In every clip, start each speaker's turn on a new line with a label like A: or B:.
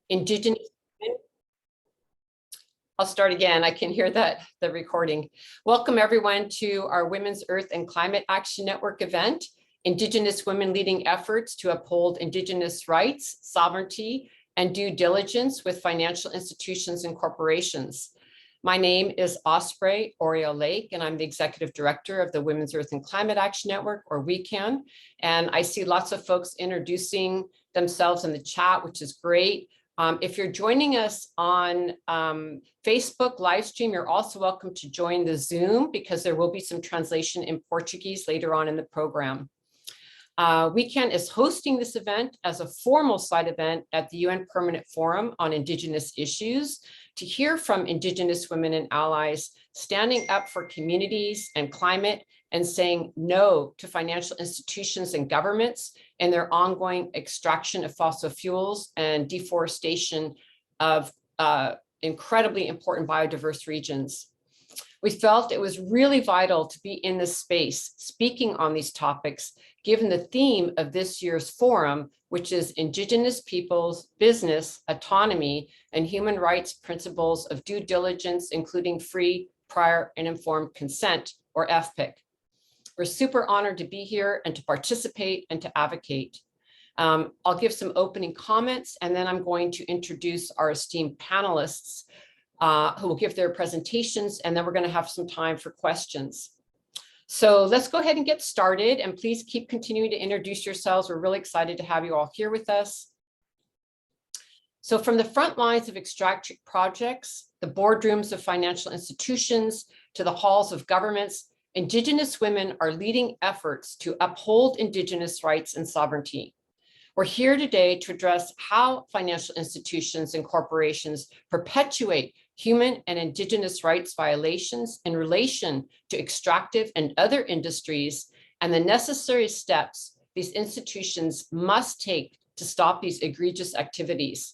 A: Indigenous women. I'll start again. I can hear the recording. Welcome everyone to our Women's Earth and Climate Action Network event, Indigenous Women Leading Efforts to Uphold Indigenous Rights, Sovereignty, and Due Diligence with Financial Institutions and Corporations. My name is Osprey Oriel Lake, and I'm the Executive Director of the Women's Earth and Climate Action Network, or WECAN. And I see lots of folks introducing themselves in the chat, which is great. If you're joining us on Facebook live stream, you're also welcome to join the Zoom because there will be some translation in Portuguese later on in the program. WECAN is hosting this event as a formal side event at the UN Permanent Forum on Indigenous Issues to hear from Indigenous women and allies standing up for communities and climate and saying no to financial institutions and governments and their ongoing extraction of fossil fuels and deforestation of incredibly important biodiverse regions. We felt it was really vital to be in this space speaking on these topics, given the theme of this year's forum, which is Indigenous Peoples, Business, Autonomy, and Human Rights Principles of Due Diligence, including Free, Prior, and Informed Consent, or FPIC. We're super honored to be here and to participate and to advocate. I'll give some opening comments, and then I'm going to introduce our esteemed panelists who will give their presentations, and then we're going to have some time for questions. So let's go ahead and get started, and please keep continuing to introduce yourselves. We're really excited to have you all here with us. So from the front lines of extractive projects, the boardrooms of financial institutions, to the halls of governments, Indigenous women are leading efforts to uphold Indigenous rights and sovereignty. We're here today to address how financial institutions and corporations perpetuate human and Indigenous rights violations in relation to extractive and other industries, and the necessary steps these institutions must take to stop these egregious activities.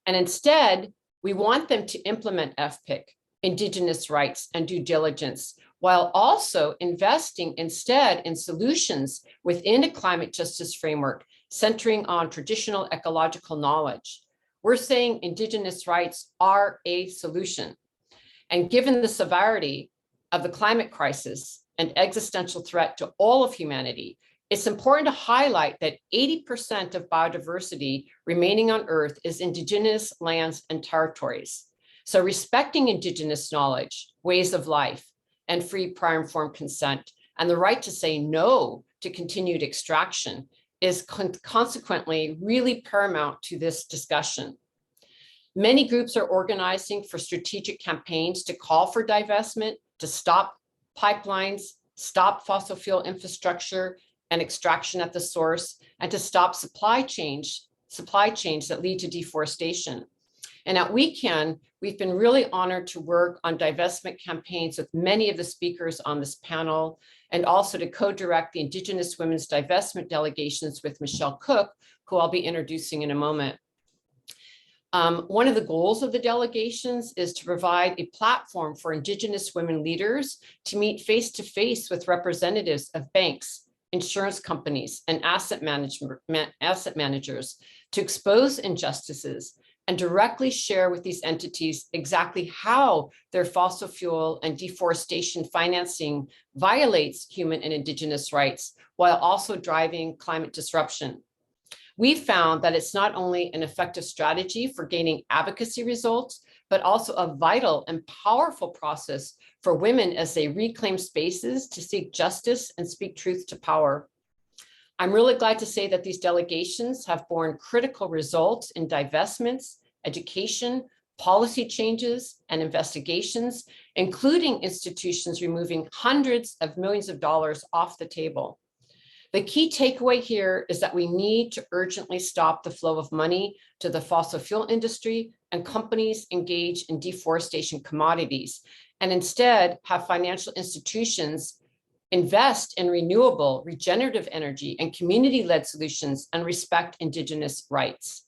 A: And instead, we want them to implement FPIC, Indigenous rights and due diligence, while also investing instead in solutions within a climate justice framework centering on traditional ecological knowledge. We're saying Indigenous rights are a solution. And given the severity of the climate crisis and existential threat to all of humanity, it's important to highlight that 80% of biodiversity remaining on Earth is Indigenous lands and territories. So respecting Indigenous knowledge, ways of life, and free prior informed consent, and the right to say no to continued extraction is consequently really paramount to this discussion. Many groups are organizing for strategic campaigns to call for divestment, to stop pipelines, stop fossil fuel infrastructure and extraction at the source, and to stop supply chains that lead to deforestation. And at WECAN, we've been really honored to work on divestment campaigns with many of the speakers on this panel, and also to co-direct the Indigenous Women's Divestment Delegations with Michelle Cook, who I'll be introducing in a moment. One of the goals of the delegations is to provide a platform for Indigenous women leaders to meet face-to-face with representatives of banks, insurance companies, and asset managers to expose injustices and directly share with these entities exactly how their fossil fuel and deforestation financing violates human and Indigenous rights while also driving climate disruption. We found that it's not only an effective strategy for gaining advocacy results, but also a vital and powerful process for women as they reclaim spaces to seek justice and speak truth to power. I'm really glad to say that these delegations have borne critical results in divestments, education, policy changes, and investigations, including institutions removing hundreds of millions of dollars off the table. The key takeaway here is that we need to urgently stop the flow of money to the fossil fuel industry and companies engaged in deforestation commodities, and instead have financial institutions invest in renewable, regenerative energy and community-led solutions and respect Indigenous rights.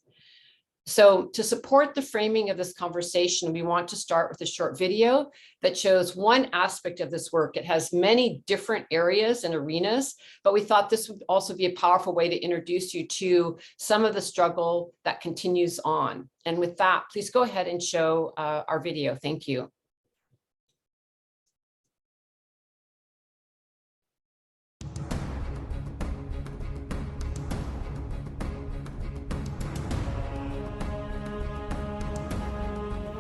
A: So to support the framing of this conversation, we want to start with a short video that shows one aspect of this work. It has many different areas and arenas, but we thought this would also be a powerful way to introduce you to some of the struggle that continues on. And with that, please go ahead and show our video. Thank you.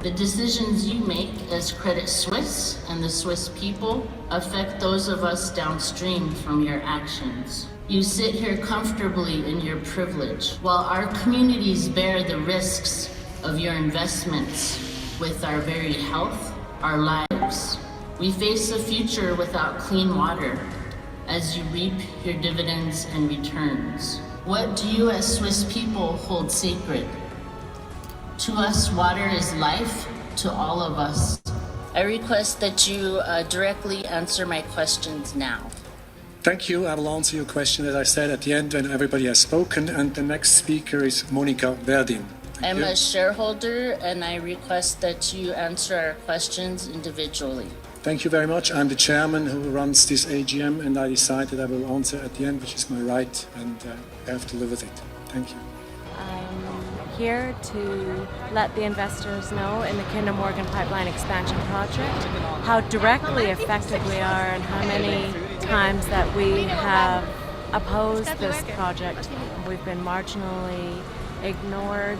B: The decisions you make as Credit Suisse and the Swiss people affect those of us downstream from your actions. You sit here comfortably in your privilege, while our communities bear the risks of your investments with our very health, our lives. We face a future without clean water as you reap your dividends and returns. What do you as Swiss people hold sacred? To us, water is life, to all of us. I request that you directly answer my questions now.
C: Thank you. I will answer your question, as I said, at the end when everybody has spoken. And the next speaker is Monica Verdin.
B: I'm a shareholder, and I request that you answer our questions individually.
C: Thank you very much. I'm the chairman who runs this AGM, and I decided I will answer at the end, which is my right, and I have to live with it. Thank you.
D: I'm here to let the investors know in the Kinder Morgan Pipeline Expansion Project how directly affected we are and how many times that we have opposed this project. We've been marginally ignored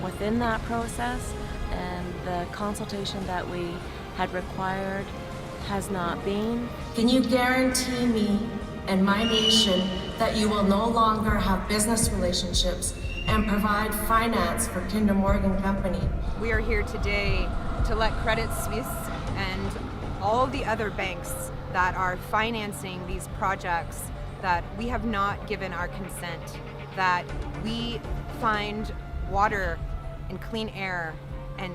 D: within that process, and the consultation that we had required has not been.
E: Can you guarantee me and my nation that you will no longer have business relationships and provide finance for Kinder Morgan Company?
F: We are here today to let Credit Suisse and all the other banks that are financing these projects that we have not given our consent, that we find water and clean air and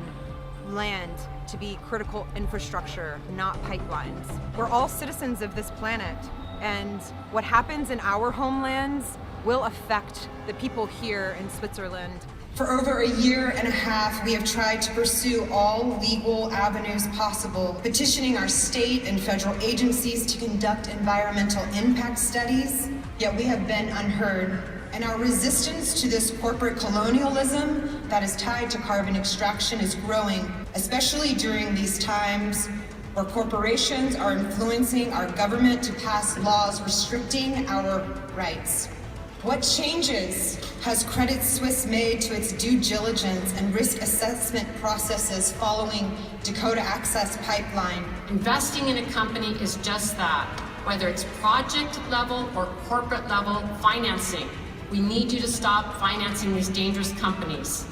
F: land to be critical infrastructure, not pipelines. We're all citizens of this planet, and what happens in our homelands will affect the people here in Switzerland.
G: For over a year and a half, we have tried to pursue all legal avenues possible, petitioning our state and federal agencies to conduct environmental impact studies, yet we have been unheard. And our resistance to this corporate colonialism that is tied to carbon extraction is growing, especially during these times where corporations are influencing our government to pass laws restricting our rights. What changes has Credit Suisse made to its due diligence and risk assessment processes following Dakota Access Pipeline?
A: Investing in a company is just that, whether it's project level or corporate level financing. We need you to stop financing these dangerous companies.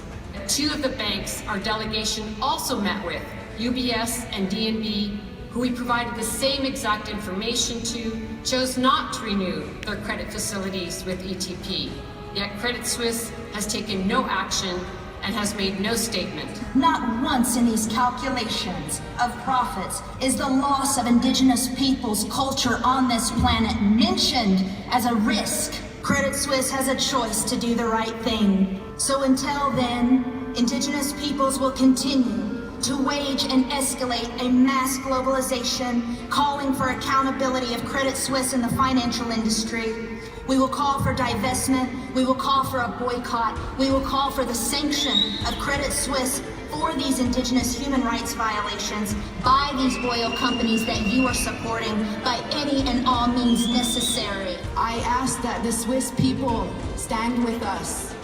A: Two of the banks our delegation also met with, UBS and DNB, who we provided the same exact information to, chose not to renew their credit facilities with ETP. Yet Credit Suisse has taken no action and has made no statement.
H: Not once in these calculations of profits is the loss of Indigenous peoples' culture on this planet mentioned as a risk. Credit Suisse has a choice to do the right thing. So until then, Indigenous peoples will continue to wage and escalate a mass globalization, calling for accountability of Credit Suisse in the financial industry. We will call for divestment, we will call for a boycott, we will call for the sanction of Credit Suisse for these Indigenous human rights violations by these oil companies that you are supporting by any and all means necessary.
I: I ask that the Swiss people stand with us.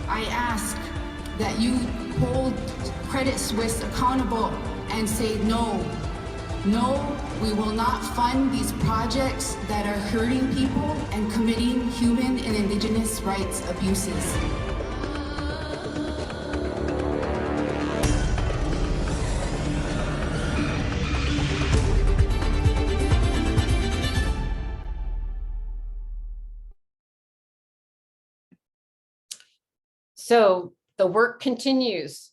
I: I ask that you hold Credit Suisse accountable and say no. No, we will not fund these projects that are hurting people and committing human and Indigenous rights abuses.
A: So the work continues.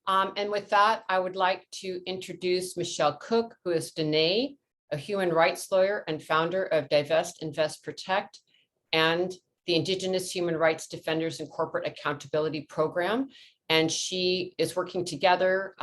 A: And with that, I would like to introduce Michelle Cook, who is Danae, a human rights lawyer and founder of Divest, Invest, Protect, and the Indigenous Human Rights Defenders and Corporate Accountability Program. and she is working together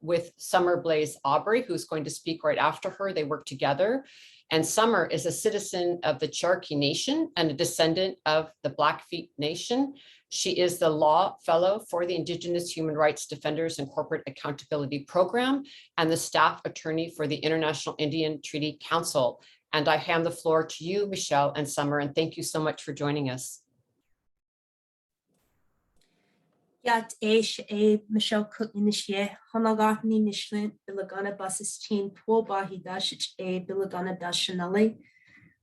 A: with Summer Blaze Aubrey, who's going to speak right after her. They work together. And Summer is a citizen of the Cherokee Nation and a descendant of the Blackfeet Nation. She is the Law Fellow for the Indigenous Human Rights Defenders and Corporate Accountability Program and the Staff Attorney for the International Indian Treaty Council. And I hand the floor to you, Michelle and Summer, and thank you so much for joining us.
J: Yat Michelle Cook Nishye, Honogani Nishlin, Bilagana Basis Chin, Twobahi Dash Bilagana Dashanale.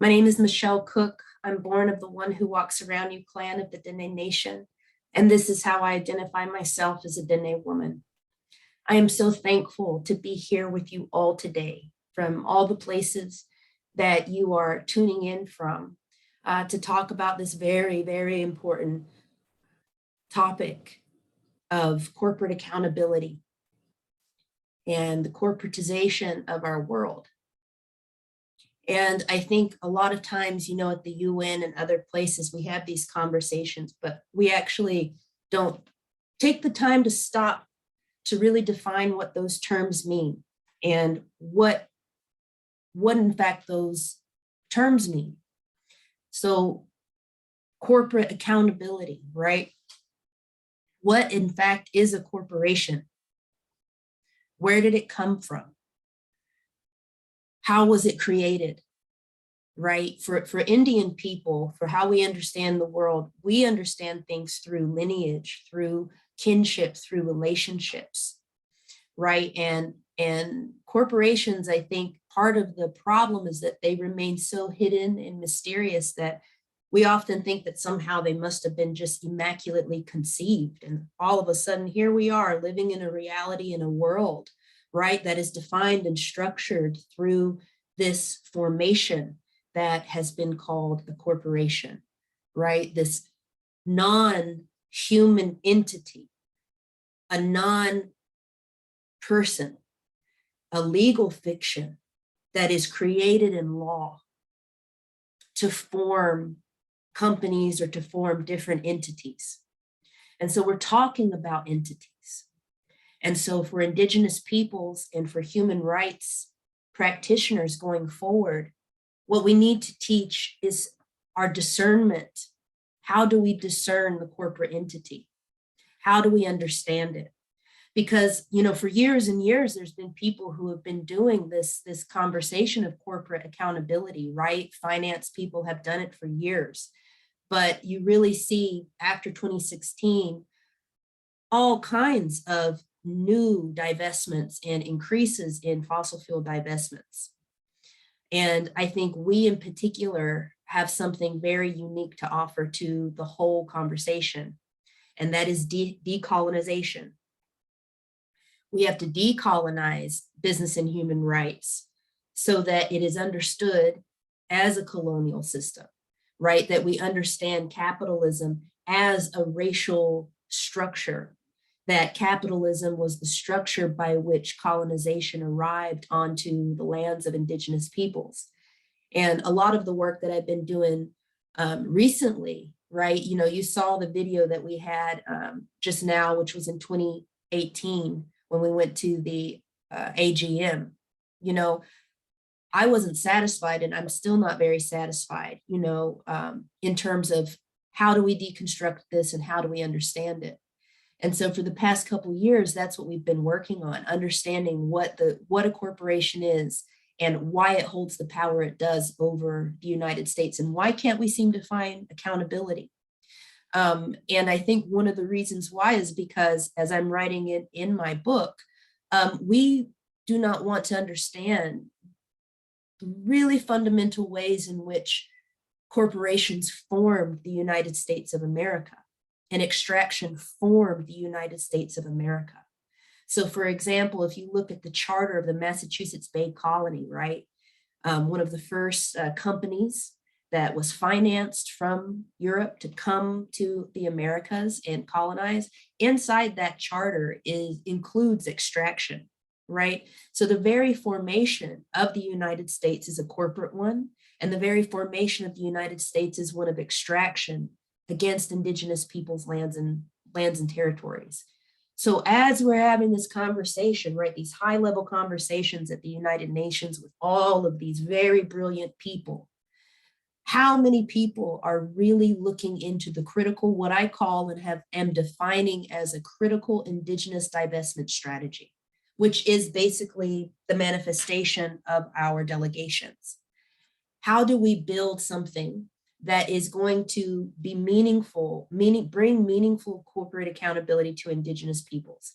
J: My name is Michelle Cook. I'm born of the One Who Walks Around You clan of the Dene Nation, and this is how I identify myself as a Dene woman. I am so thankful to be here with you all today from all the places that you are tuning in from to talk about this very, very important topic of corporate accountability and the corporatization of our world. And I think a lot of times, you know, at the UN and other places, we have these conversations, but we actually don't take the time to stop to really define what those terms mean and what in fact those terms mean. So corporate accountability, right? What in fact is a corporation? Where did it come from? How was it created, right? For Indian people, for how we understand the world, we understand things through lineage, through kinship, through relationships, right? And corporations, I think part of the problem is that they remain so hidden and mysterious that we often think that somehow they must have been just immaculately conceived. And all of a sudden, here we are living in a reality, in a world, right, that is defined and structured through this formation that has been called a corporation, right? This non-human entity, a non-person, a legal fiction that is created in law to form companies or to form different entities. And so we're talking about entities. And so for Indigenous peoples and for human rights practitioners going forward, what we need to teach is our discernment. How do we discern the corporate entity? How do we understand it? Because, you know, for years and years, there's been people who have been doing this conversation of corporate accountability, right? Finance people have done it for years. But you really see after 2016, all kinds of new divestments and increases in fossil fuel divestments. And I think we in particular have something very unique to offer to the whole conversation, and that is decolonization. We have to decolonize business and human rights so that it is understood as a colonial system, right? That we understand capitalism as a racial structure, that capitalism was the structure by which colonization arrived onto the lands of Indigenous peoples. And a lot of the work that I've been doing recently, right? You know, you saw the video that we had just now, which was in 2018 when we went to the AGM. You know, I wasn't satisfied, and I'm still not very satisfied, you know, in terms of how do we deconstruct this and how do we understand it? And so for the past couple of years, that's what we've been working on, understanding what a corporation is and why it holds the power it does over the United States, and why can't we seem to find accountability? And I think one of the reasons why is because, as I'm writing it in my book, we do not want to understand the really fundamental ways in which corporations formed the United States of America and extraction formed the United States of America. So for example, if you look at the charter of the Massachusetts Bay Colony, right? One of the first companies that was financed from Europe to come to the Americas and colonize, inside that charter includes extraction, right? So the very formation of the United States is a corporate one, and the very formation of the United States is one of extraction against Indigenous peoples' lands and lands and territories. So as we're having this conversation, right, these high level conversations at the United Nations with all of these very brilliant people, how many people are really looking into the critical, what I call and am defining as a critical Indigenous divestment strategy, which is basically the manifestation of our delegations? How do we build something that is going to be meaningful, bring meaningful corporate accountability to Indigenous peoples,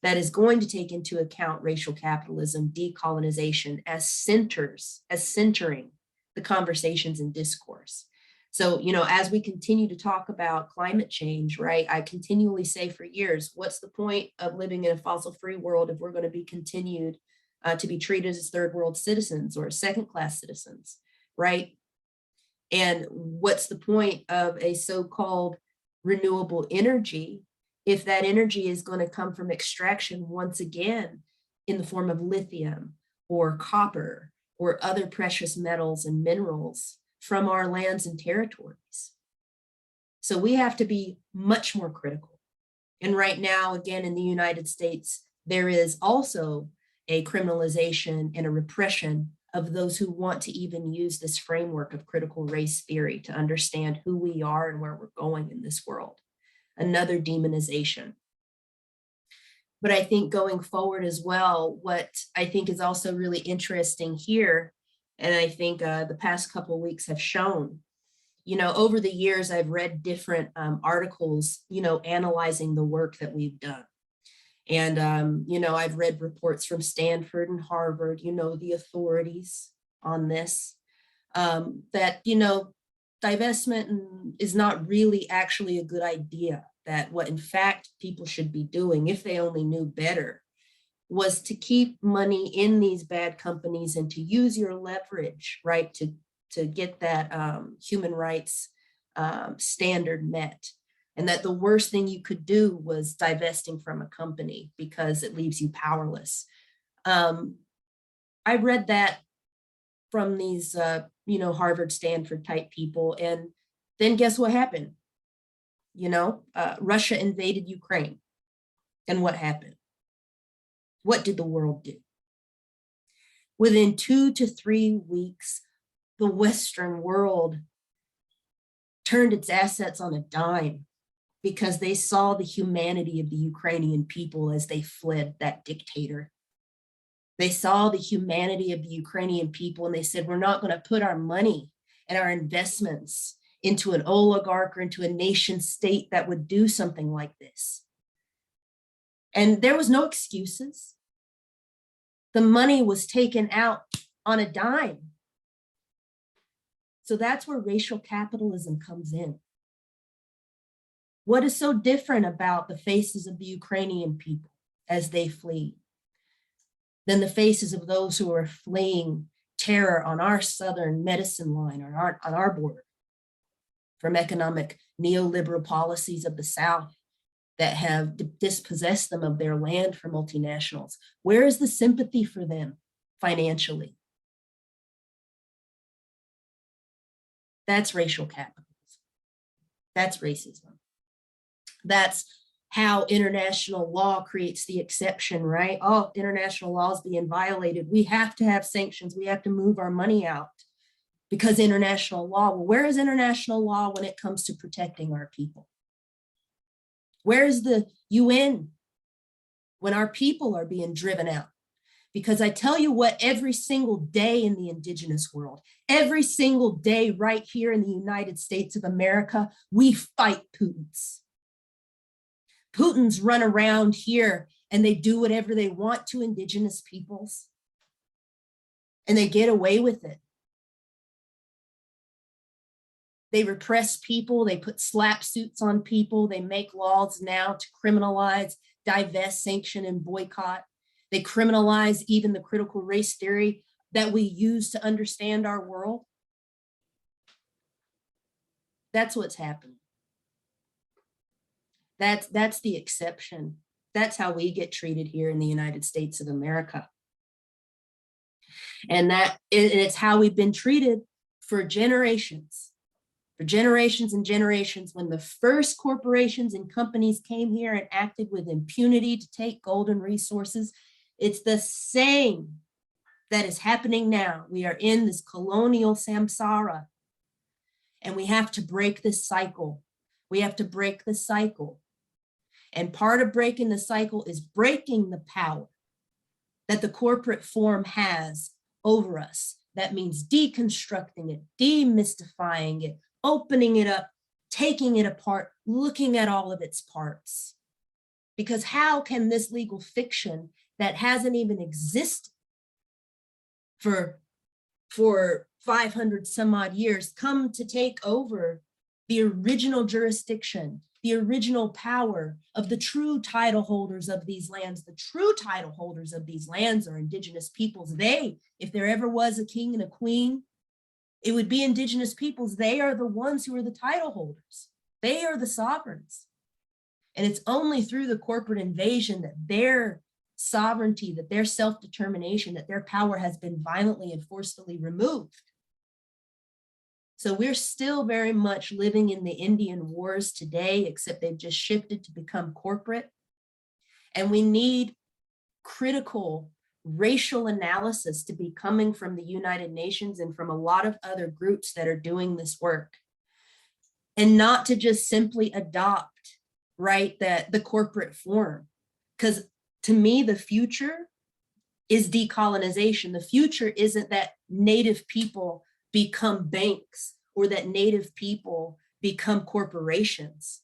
J: that is going to take into account racial capitalism, decolonization as centering the conversations and discourse? So, you know, as we continue to talk about climate change, right, I continually say for years, what's the point of living in a fossil-free world if we're going to be continued to be treated as third world citizens or second-class citizens, right? And what's the point of a so-called renewable energy if that energy is going to come from extraction once again in the form of lithium or copper or other precious metals and minerals from our lands and territories? So we have to be much more critical. And right now, again, in the United States, there is also a criminalization and a repression of those who want to even use this framework of critical race theory to understand who we are and where we're going in this world. Another demonization. But I think going forward as well, what I think is also really interesting here, and I think the past couple of weeks have shown, you know, over the years, I've read different articles, you know, analyzing the work that we've done. And, you know, I've read reports from Stanford and Harvard, you know, the authorities on this, that, you know, divestment is not really actually a good idea, that what in fact people should be doing, if they only knew better, was to keep money in these bad companies and to use your leverage, right, to get that human rights standard met. And that the worst thing you could do was divesting from a company because it leaves you powerless. I read that from these, you know, Harvard, Stanford type people. And then guess what happened? You know, Russia invaded Ukraine. And what happened? What did the world do? Within 2 to 3 weeks, the Western world turned its assets on a dime because they saw the humanity of the Ukrainian people as they fled that dictator. They saw the humanity of the Ukrainian people and they said, we're not going to put our money and our investments into an oligarch or into a nation state that would do something like this. And there was no excuses. The money was taken out on a dime. So that's where racial capitalism comes in. What is so different about the faces of the Ukrainian people as they flee than the faces of those who are fleeing terror on our southern medicine line or on our border from economic neoliberal policies of the South that have dispossessed them of their land for multinationals? Where is the sympathy for them financially? That's racial capitalism. That's racism. That's how international law creates the exception, right? Oh, international law is being violated. We have to have sanctions. We have to move our money out because international law. Well, where is international law when it comes to protecting our people? Where is the UN when our people are being driven out? Because I tell you what, every single day in the Indigenous world, every single day right here in the United States of America, we fight Putins. Putins run around here and they do whatever they want to Indigenous peoples. And they get away with it. They repress people, they put slap suits on people, they make laws now to criminalize, divest, sanction, and boycott. They criminalize even the critical race theory that we use to understand our world. That's what's happening. That's the exception. That's how we get treated here in the United States of America. And it's how we've been treated for generations. For generations and generations, when the first corporations and companies came here and acted with impunity to take golden resources, it's the same that is happening now. We are in this colonial samsara, and we have to break this cycle. We have to break the cycle. And part of breaking the cycle is breaking the power that the corporate form has over us. That means deconstructing it, demystifying it, opening it up, taking it apart, looking at all of its parts. Because how can this legal fiction that hasn't even existed for 500 some odd years come to take over the original jurisdiction, the original power of the true title holders of these lands? The true title holders of these lands are Indigenous peoples. They, if there ever was a king and a queen, it would be Indigenous peoples. They are the ones who are the title holders. They are the sovereigns. And it's only through the corporate invasion that their sovereignty, that their self-determination, that their power has been violently and forcefully removed. So we're still very much living in the Indian wars today, except they've just shifted to become corporate. And we need critical racial analysis to be coming from the United Nations and from a lot of other groups that are doing this work. And not to just simply adopt, right, that the corporate form. Because to me, the future is decolonization. The future isn't that Native people become banks or that Native people become corporations.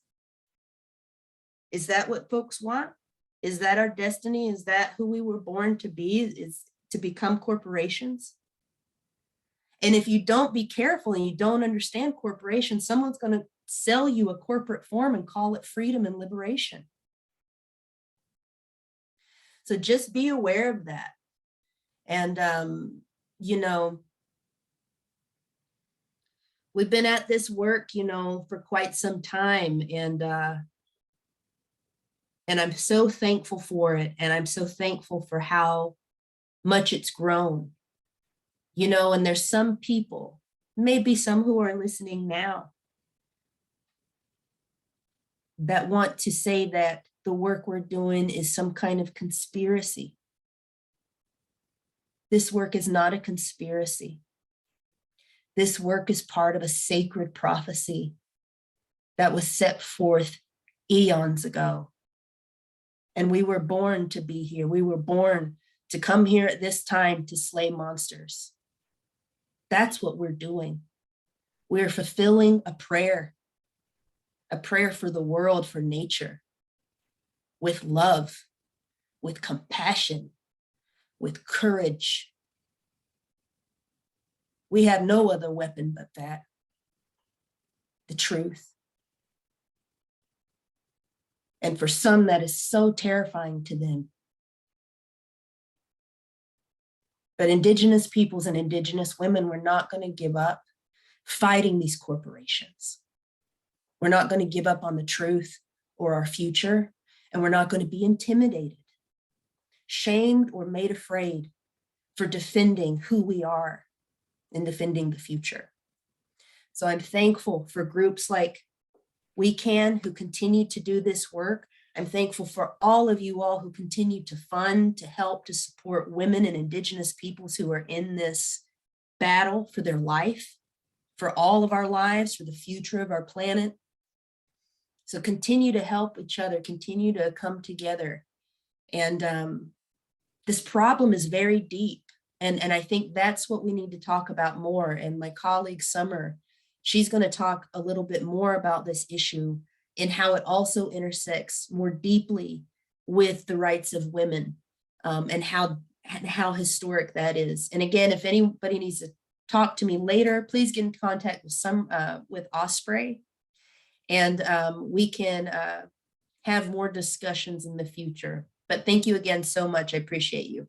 J: Is that what folks want? Is that our destiny? Is that who we were born to be, is to become corporations? And if you don't be careful and you don't understand corporations, someone's going to sell you a corporate form and call it freedom and liberation. So just be aware of that. And, you know, we've been at this work, you know, for quite some time, and I'm so thankful for it. And I'm so thankful for how much it's grown, you know, and there's some people, maybe some who are listening now, that want to say that the work we're doing is some kind of conspiracy. This work is not a conspiracy. This work is part of a sacred prophecy that was set forth eons ago. And we were born to be here. We were born to come here at this time to slay monsters. That's what we're doing. We're fulfilling a prayer for the world, for nature, with love, with compassion, with courage. We have no other weapon but that, the truth. And for some, that is so terrifying to them. But Indigenous peoples and Indigenous women, we're not going to give up fighting these corporations. We're not going to give up on the truth or our future, and we're not going to be intimidated, shamed, or made afraid for defending who we are and defending the future. So I'm thankful for groups like We Can, who continue to do this work. I'm thankful for all of you all who continue to fund, to help, to support women and Indigenous peoples who are in this battle for their life, for all of our lives, for the future of our planet. So continue to help each other, continue to come together. And this problem is very deep. And I think that's what we need to talk about more. And my colleague Summer, she's going to talk a little bit more about this issue and how it also intersects more deeply with the rights of women, and how historic that is. And again, if anybody needs to talk to me later, please get in contact with Osprey, and we can have more discussions in the future. But thank you again so much. I appreciate you.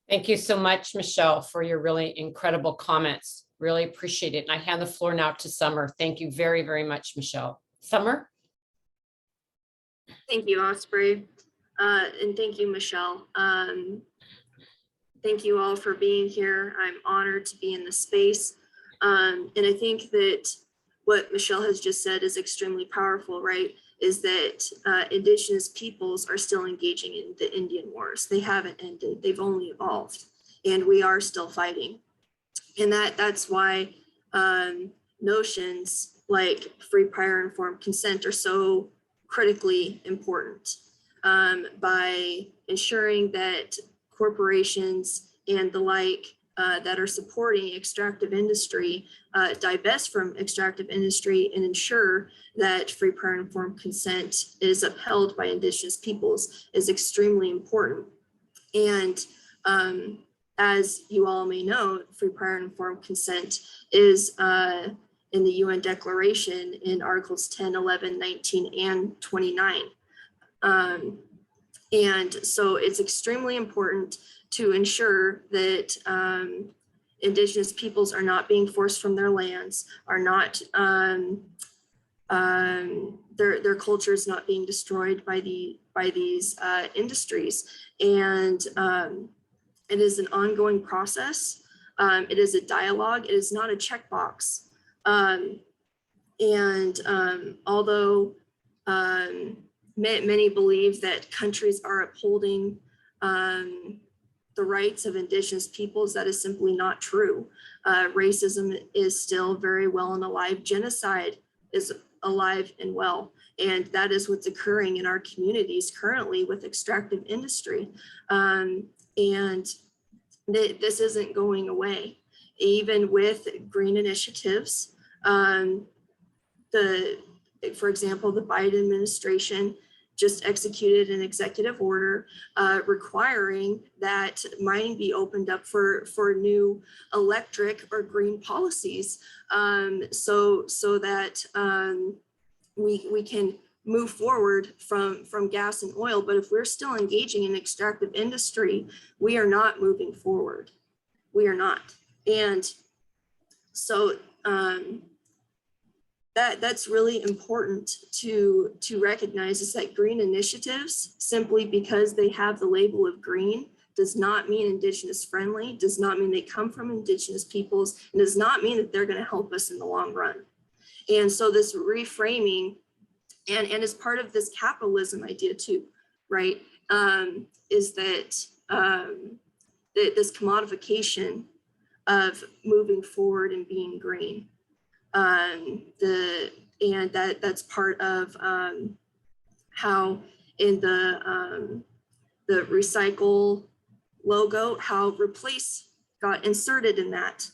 A: Thank you so much, Michelle, for your really incredible comments. Really appreciate it. And I hand the floor now to Summer. Thank you very, very much, Michelle. Summer?
K: Thank you, Osprey. And thank you, Michelle. Thank you all for being here. I'm honored to be in this space. And I think that what Michelle has just said is extremely powerful, right? Is that Indigenous peoples are still engaging in the Indian Wars. They haven't ended, they've only evolved, and we are still fighting. And that's why notions like free, prior, informed consent are so critically important, by ensuring that corporations and the like that are supporting extractive industry divest from extractive industry and ensure that free, prior, informed consent is upheld by Indigenous peoples is extremely important. And as you all may know, free, prior, informed consent is in the UN Declaration in Articles 10, 11, 19, and 29. And so it's extremely important to ensure that Indigenous peoples are not being forced from their lands, are not, their culture is not being destroyed by these industries. And it is an ongoing process. It is a dialogue. It is not a checkbox. Although many believe that countries are upholding the rights of Indigenous peoples, that is simply not true. Racism is still very well and alive. Genocide is alive and well. And that is what's occurring in our communities currently with extractive industry. This isn't going away. Even with green initiatives, for example, the Biden administration just executed an executive order requiring that mining be opened up for new electric or green policies, so that we can move forward from gas and oil. But if we're still engaging in extractive industry, we are not moving forward. We are not. And so that's really important to recognize, is that green initiatives, simply because they have the label of green, does not mean Indigenous friendly, does not mean they come from Indigenous peoples, and does not mean that they're going to help us in the long run. And so this reframing, and as part of this capitalism idea too, right, is that this commodification of moving forward and being green. That's part of how in the recycle logo, how replace got inserted in that.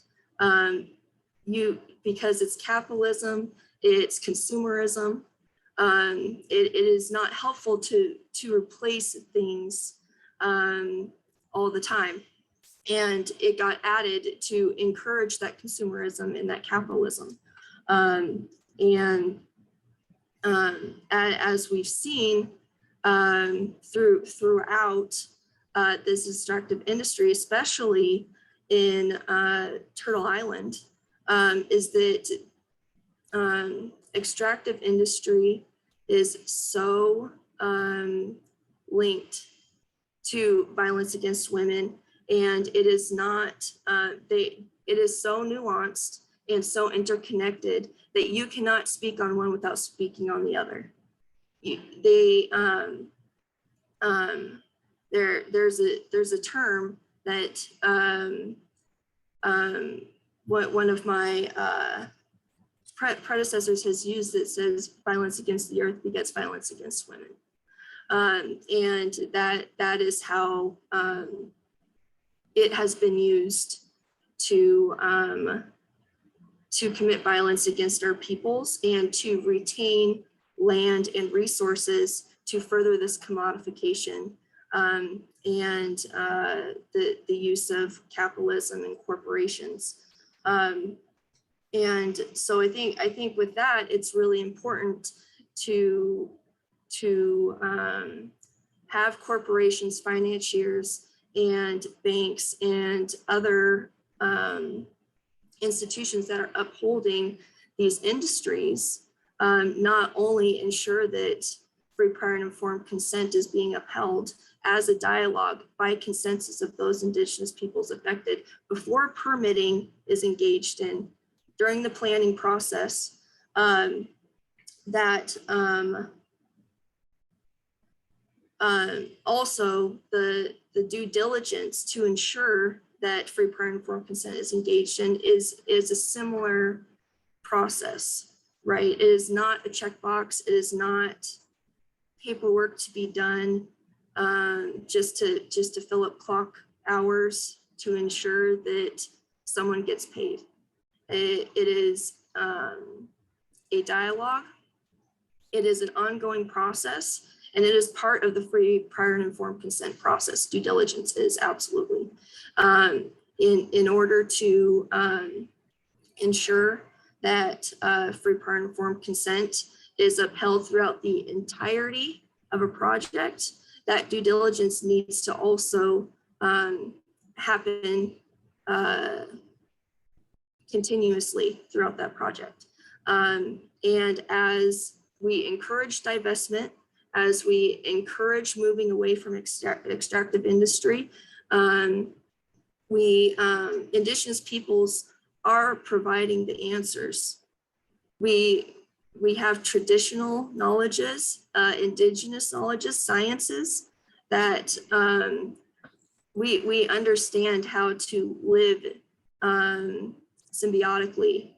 K: Because it's capitalism, it's consumerism. It is not helpful to replace things all the time. And it got added to encourage that consumerism and that capitalism. As we've seen throughout this extractive industry, especially in Turtle Island, is that extractive industry is so linked to violence against women, and it is not, it is so nuanced and so interconnected that you cannot speak on one without speaking on the other. There's a term that one of my predecessors has used that says violence against the earth begets violence against women. And that is how it has been used to commit violence against our peoples and to retain land and resources to further this commodification and the use of capitalism and corporations. And so I think with that, it's really important to have corporations, financiers, and banks and other institutions that are upholding these industries not only ensure that free, prior, and informed consent is being upheld as a dialogue by consensus of those Indigenous peoples affected before permitting is engaged in, during the planning process, Also the due diligence to ensure that free, prior, and informed consent is engaged in is a similar process, right? It is not a checkbox. It is not paperwork to be done just to fill up clock hours to ensure that someone gets paid. It is a dialogue. It is an ongoing process, and it is part of the free, prior, and informed consent process. Due diligence is absolutely in order to ensure that free, prior, and informed consent is upheld throughout the entirety of a project. That due diligence needs to also happen continuously throughout that project. And as we encourage divestment, as we encourage moving away from extractive industry, Indigenous peoples are providing the answers. We have traditional knowledges, Indigenous knowledges, sciences that we understand how to live symbiotically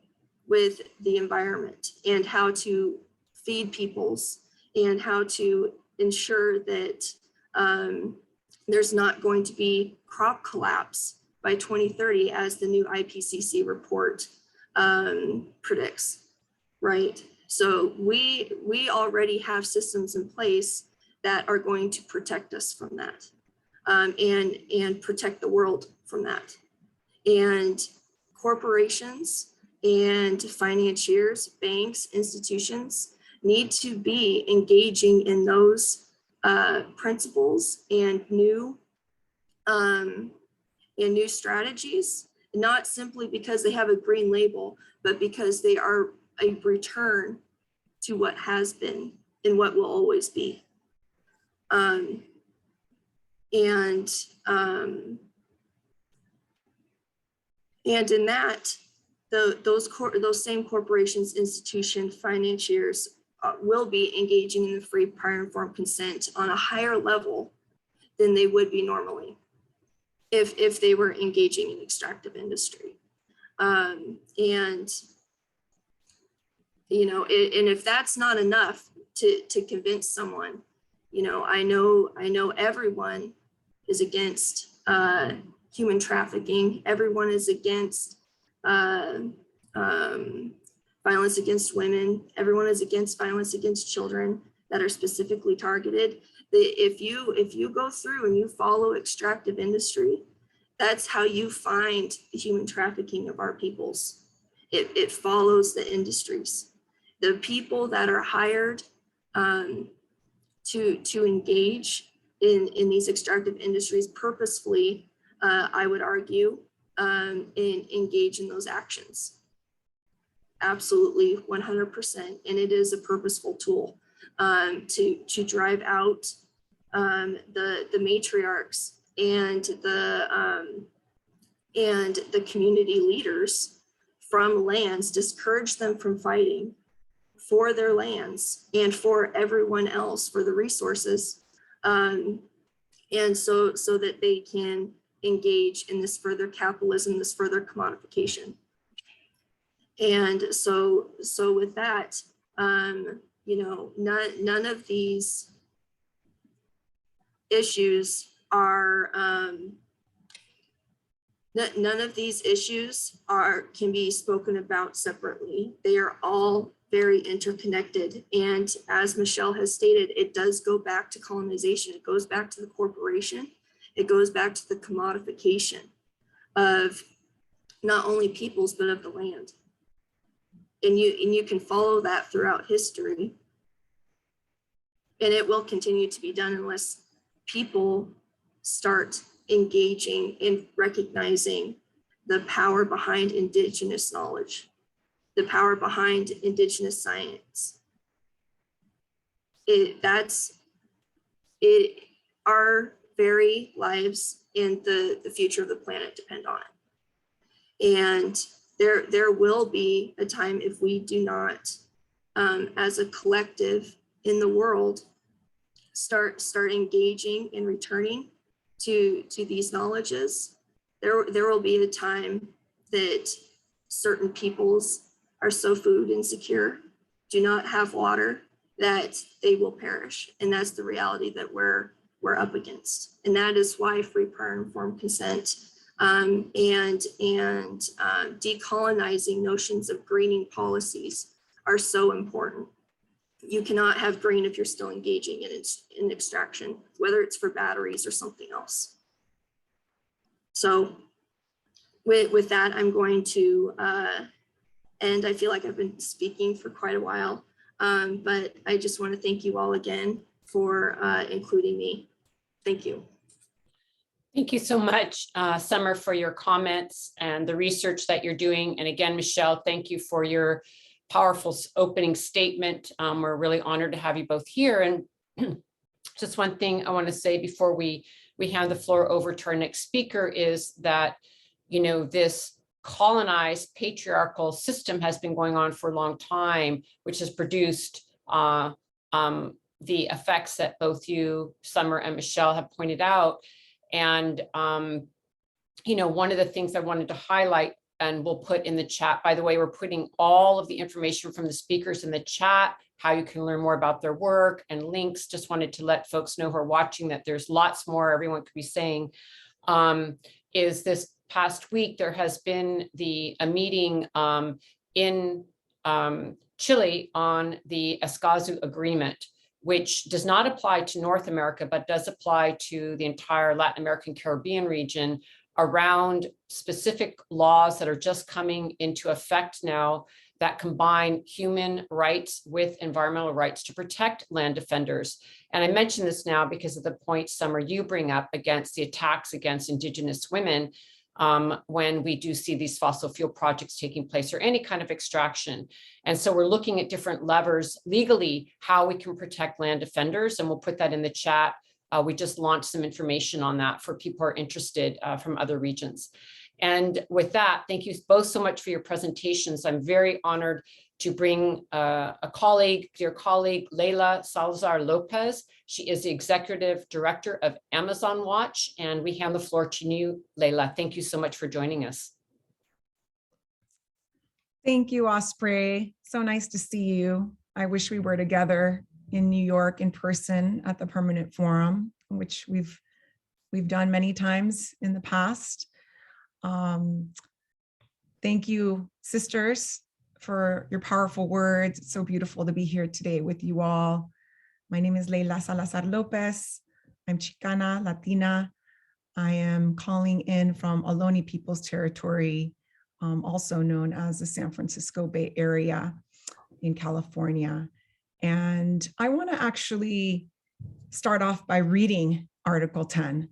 K: with the environment and how to feed peoples and how to ensure that there's not going to be crop collapse by 2030 as the new IPCC report predicts, right? So we already have systems in place that are going to protect us from that and protect the world from that. And corporations and financiers, banks, institutions need to be engaging in those principles and new strategies, not simply because they have a green label, but because they are a return to what has been and what will always be. And in that, those same corporations, institutions, financiers will be engaging in the free, prior, informed consent on a higher level than they would be normally if they were engaging in extractive industry. And you know, and if that's not enough to convince someone, you know, I know everyone is against human trafficking. Everyone is against violence against women. Everyone is against violence against children that are specifically targeted. If you go through and you follow extractive industry, that's how you find the human trafficking of our peoples. It follows the industries. The people that are hired to engage in these extractive industries purposefully, I would argue, engage in those actions. Absolutely, 100%. And it is a purposeful tool to drive out the matriarchs and the community leaders from lands, discourage them from fighting for their lands and for everyone else, for the resources, and so that they can engage in this further capitalism, this further commodification. And so with that, you know, none of these issues are can be spoken about separately. They are all very interconnected. And as Michelle has stated, it does go back to colonization. It goes back to the corporation. It goes back to the commodification of not only peoples, but of the land. And you can follow that throughout history. And it will continue to be done unless people start engaging in recognizing the power behind Indigenous knowledge, the power behind Indigenous science. Our very lives and the future of the planet depend on it. And there will be a time if we do not as a collective in the world start engaging and returning to these knowledges, there will be a time that certain peoples are so food insecure, do not have water, that they will perish. And that's the reality that we're up against. And that is why free, prior, and informed consent and decolonizing notions of greening policies are so important. You cannot have green if you're still engaging in extraction, whether it's for batteries or something else. So with that, I'm going to end. I feel like I've been speaking for quite a while, but I just want to thank you all again for including me. Thank you.
A: Thank you so much, Summer, for your comments and the research that you're doing. And again, Michelle, thank you for your powerful opening statement. We're really honored to have you both here. And just one thing I want to say before we hand the floor over to our next speaker is that, you know, this colonized patriarchal system has been going on for a long time, which has produced the effects that both you, Summer, and Michelle have pointed out. And, you know, one of the things I wanted to highlight, and we'll put in the chat, by the way, we're putting all of the information from the speakers in the chat, how you can learn more about their work and links. Just wanted to let folks know who are watching that there's lots more everyone could be saying. Is this past week, there has been a meeting in Chile on the Escazú Agreement, which does not apply to North America, but does apply to the entire Latin American Caribbean region, around specific laws that are just coming into effect now that combine human rights with environmental rights to protect land defenders. And I mention this now because of the point, Summer, you bring up against the attacks against Indigenous women when we do see these fossil fuel projects taking place or any kind of extraction. And so we're looking at different levers legally, how we can protect land defenders, and we'll put that in the chat. We just launched some information on that for people who are interested from other regions. And with that, thank you both so much for your presentations. I'm very honored to bring a colleague, dear colleague, Leila Salazar Lopez. She is the Executive Director of Amazon Watch, and we hand the floor to you, Leila. Thank you so much for joining us.
L: Thank you, Osprey. So nice to see you. I wish we were together in New York in person at the Permanent Forum, which we've done many times in the past. Thank you, sisters, for your powerful words. It's so beautiful to be here today with you all. My name is Leila Salazar Lopez. I'm Chicana, Latina. I am calling in from Ohlone People's Territory, also known as the San Francisco Bay Area in California. And I want to actually start off by reading Article 10.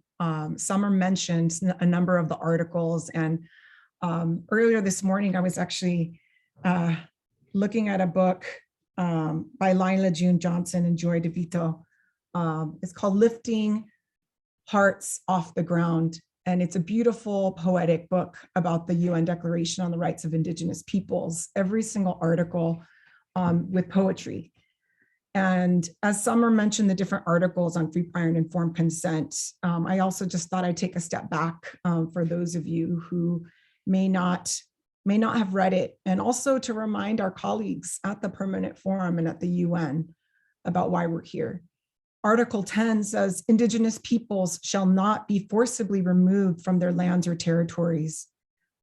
L: Summer mentioned a number of the articles, and earlier this morning I was actually looking at a book by Lila June Johnson and Joy DeVito. It's called Lifting Hearts Off the Ground, and it's a beautiful poetic book about the UN Declaration on the Rights of Indigenous Peoples, every single article with poetry. And as Summer mentioned the different articles on free, prior, and informed consent, I also just thought I'd take a step back for those of you who may not have read it, and also to remind our colleagues at the Permanent Forum and at the UN about why we're here. Article 10 says, Indigenous peoples shall not be forcibly removed from their lands or territories.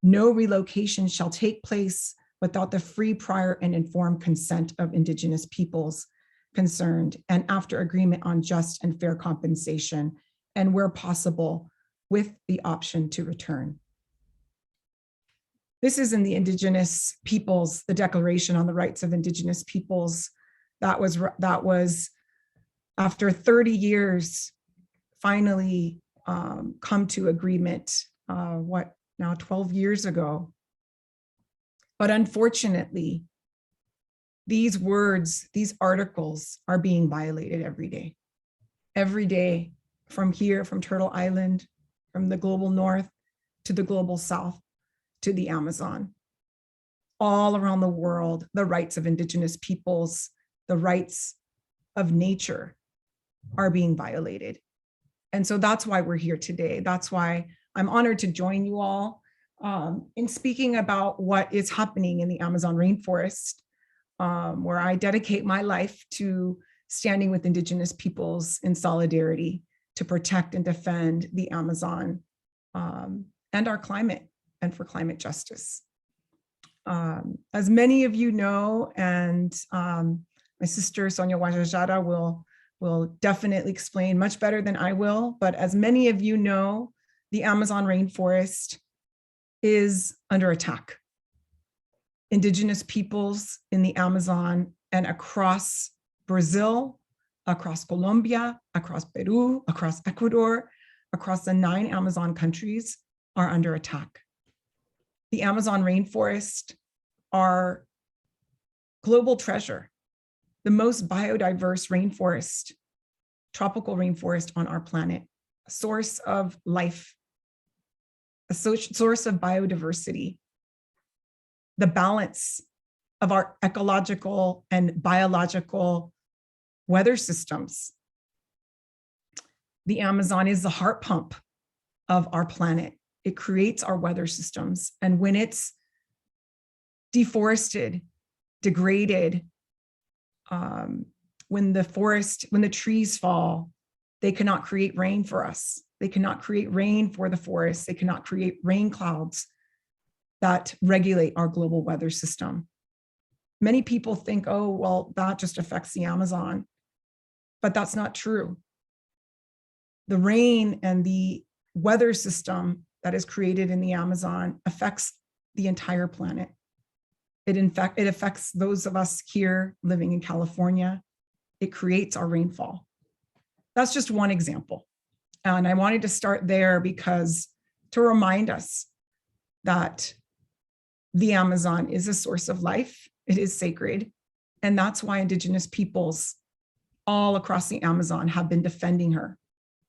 L: No relocation shall take place without the free, prior, and informed consent of Indigenous peoples concerned, and after agreement on just and fair compensation, and where possible, with the option to return. This is in the Indigenous Peoples, the Declaration on the Rights of Indigenous Peoples. That was after 30 years, finally come to agreement, 12 years ago. But unfortunately, these words, these articles are being violated every day, from here, from Turtle Island, from the global north to the global south to the Amazon. all around the world, the rights of indigenous peoples, the rights of nature are being violated. And so that's why we're here today. That's why I'm honored to join you all in speaking about what is happening in the Amazon rainforest, where I dedicate my life to standing with indigenous peoples in solidarity to protect and defend the Amazon and our climate and for climate justice. As many of you know, and my sister Sonia Wajajara will definitely explain much better than I will, but as many of you know, the Amazon rainforest is under attack. Indigenous peoples in the Amazon and across Brazil, across Colombia, across Peru, across Ecuador, across the 9 Amazon countries are under attack. The Amazon rainforest are global treasure, the most biodiverse rainforest, tropical rainforest on our planet, a source of life, a source of biodiversity, the balance of our ecological and biological weather systems. The Amazon is the heart pump of our planet. It creates our weather systems. And when it's deforested, degraded, when the trees fall, they cannot create rain for us. They cannot create rain for the forest. They cannot create rain clouds that regulate our global weather system. Many people think, oh, well, that just affects the Amazon, but that's not true. The rain and the weather system that is created in the Amazon affects the entire planet. It affects those of us here living in California. It creates our rainfall. That's just one example. And I wanted to start there because to remind us that the Amazon is a source of life. It is sacred. And that's why indigenous peoples all across the Amazon have been defending her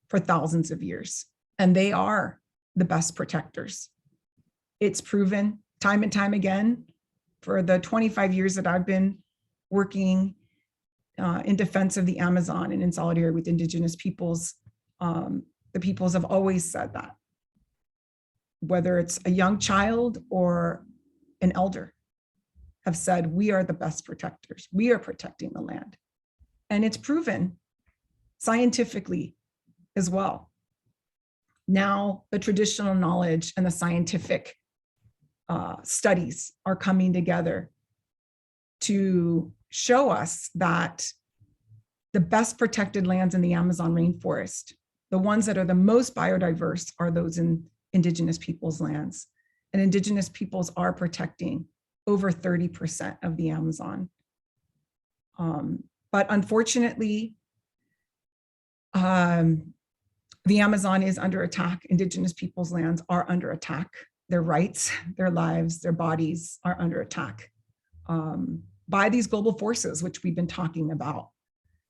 L: for thousands of years. And they are the best protectors. It's proven time and time again for the 25 years that I've been working in defense of the Amazon and in solidarity with indigenous peoples. The peoples have always said that, whether it's a young child or an elder, have said, we are the best protectors. We are protecting the land. And it's proven scientifically as well. Now the traditional knowledge and the scientific studies are coming together to show us that the best protected lands in the Amazon rainforest, the ones that are the most biodiverse, are those in indigenous peoples' lands. And indigenous peoples are protecting over 30% of the Amazon. But unfortunately, the Amazon is under attack. Indigenous peoples' lands are under attack. Their rights, their lives, their bodies are under attack by these global forces, which we've been talking about.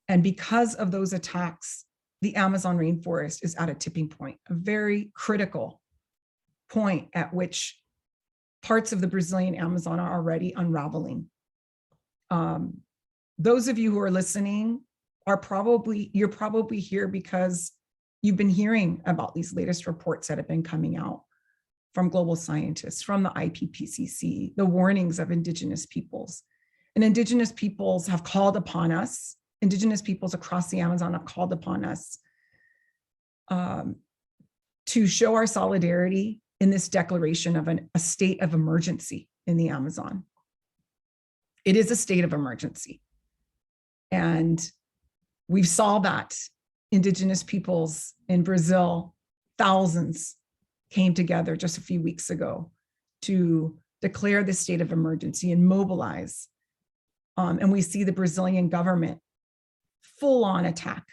L: And because of those attacks, the Amazon rainforest is at a tipping point, a very critical point at which parts of the Brazilian Amazon are already unraveling. Those of you who are listening you're probably here because you've been hearing about these latest reports that have been coming out from global scientists, from the IPPCC, the warnings of indigenous peoples. And indigenous peoples have called upon us, indigenous peoples across the Amazon have called upon us to show our solidarity in this declaration of a state of emergency in the Amazon. It is a state of emergency. And we saw that indigenous peoples in Brazil, thousands came together just a few weeks ago to declare the state of emergency and mobilize. And we see the Brazilian government full-on attack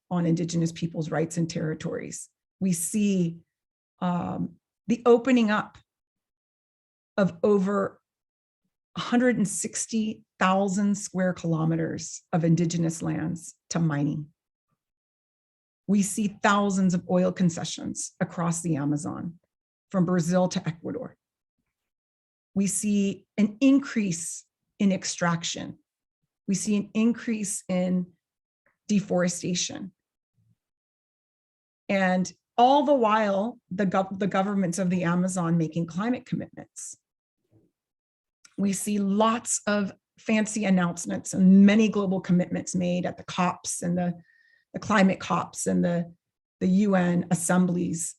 L: on indigenous people's rights and territories. We see the opening up of over 160,000 square kilometers of indigenous lands to mining. We see thousands of oil concessions across the Amazon, from Brazil to Ecuador. We see an increase in extraction. We see an increase in deforestation. And all the while, the governments of the Amazon making climate commitments. We see lots of fancy announcements and many global commitments made at the COPs and the climate COPs and the UN assemblies.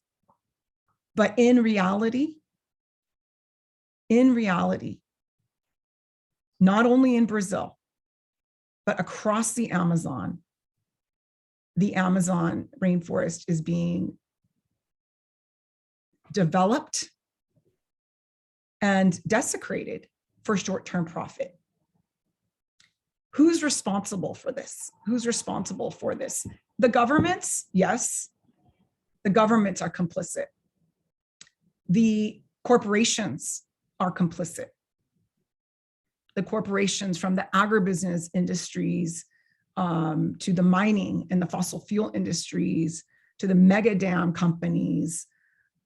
L: But in reality, not only in Brazil, but across the Amazon rainforest is being developed and desecrated for short-term profit. Who's responsible for this? Who's responsible for this? The governments, yes, the governments are complicit. The corporations are complicit. The corporations from the agribusiness industries to the mining and the fossil fuel industries, to the mega dam companies,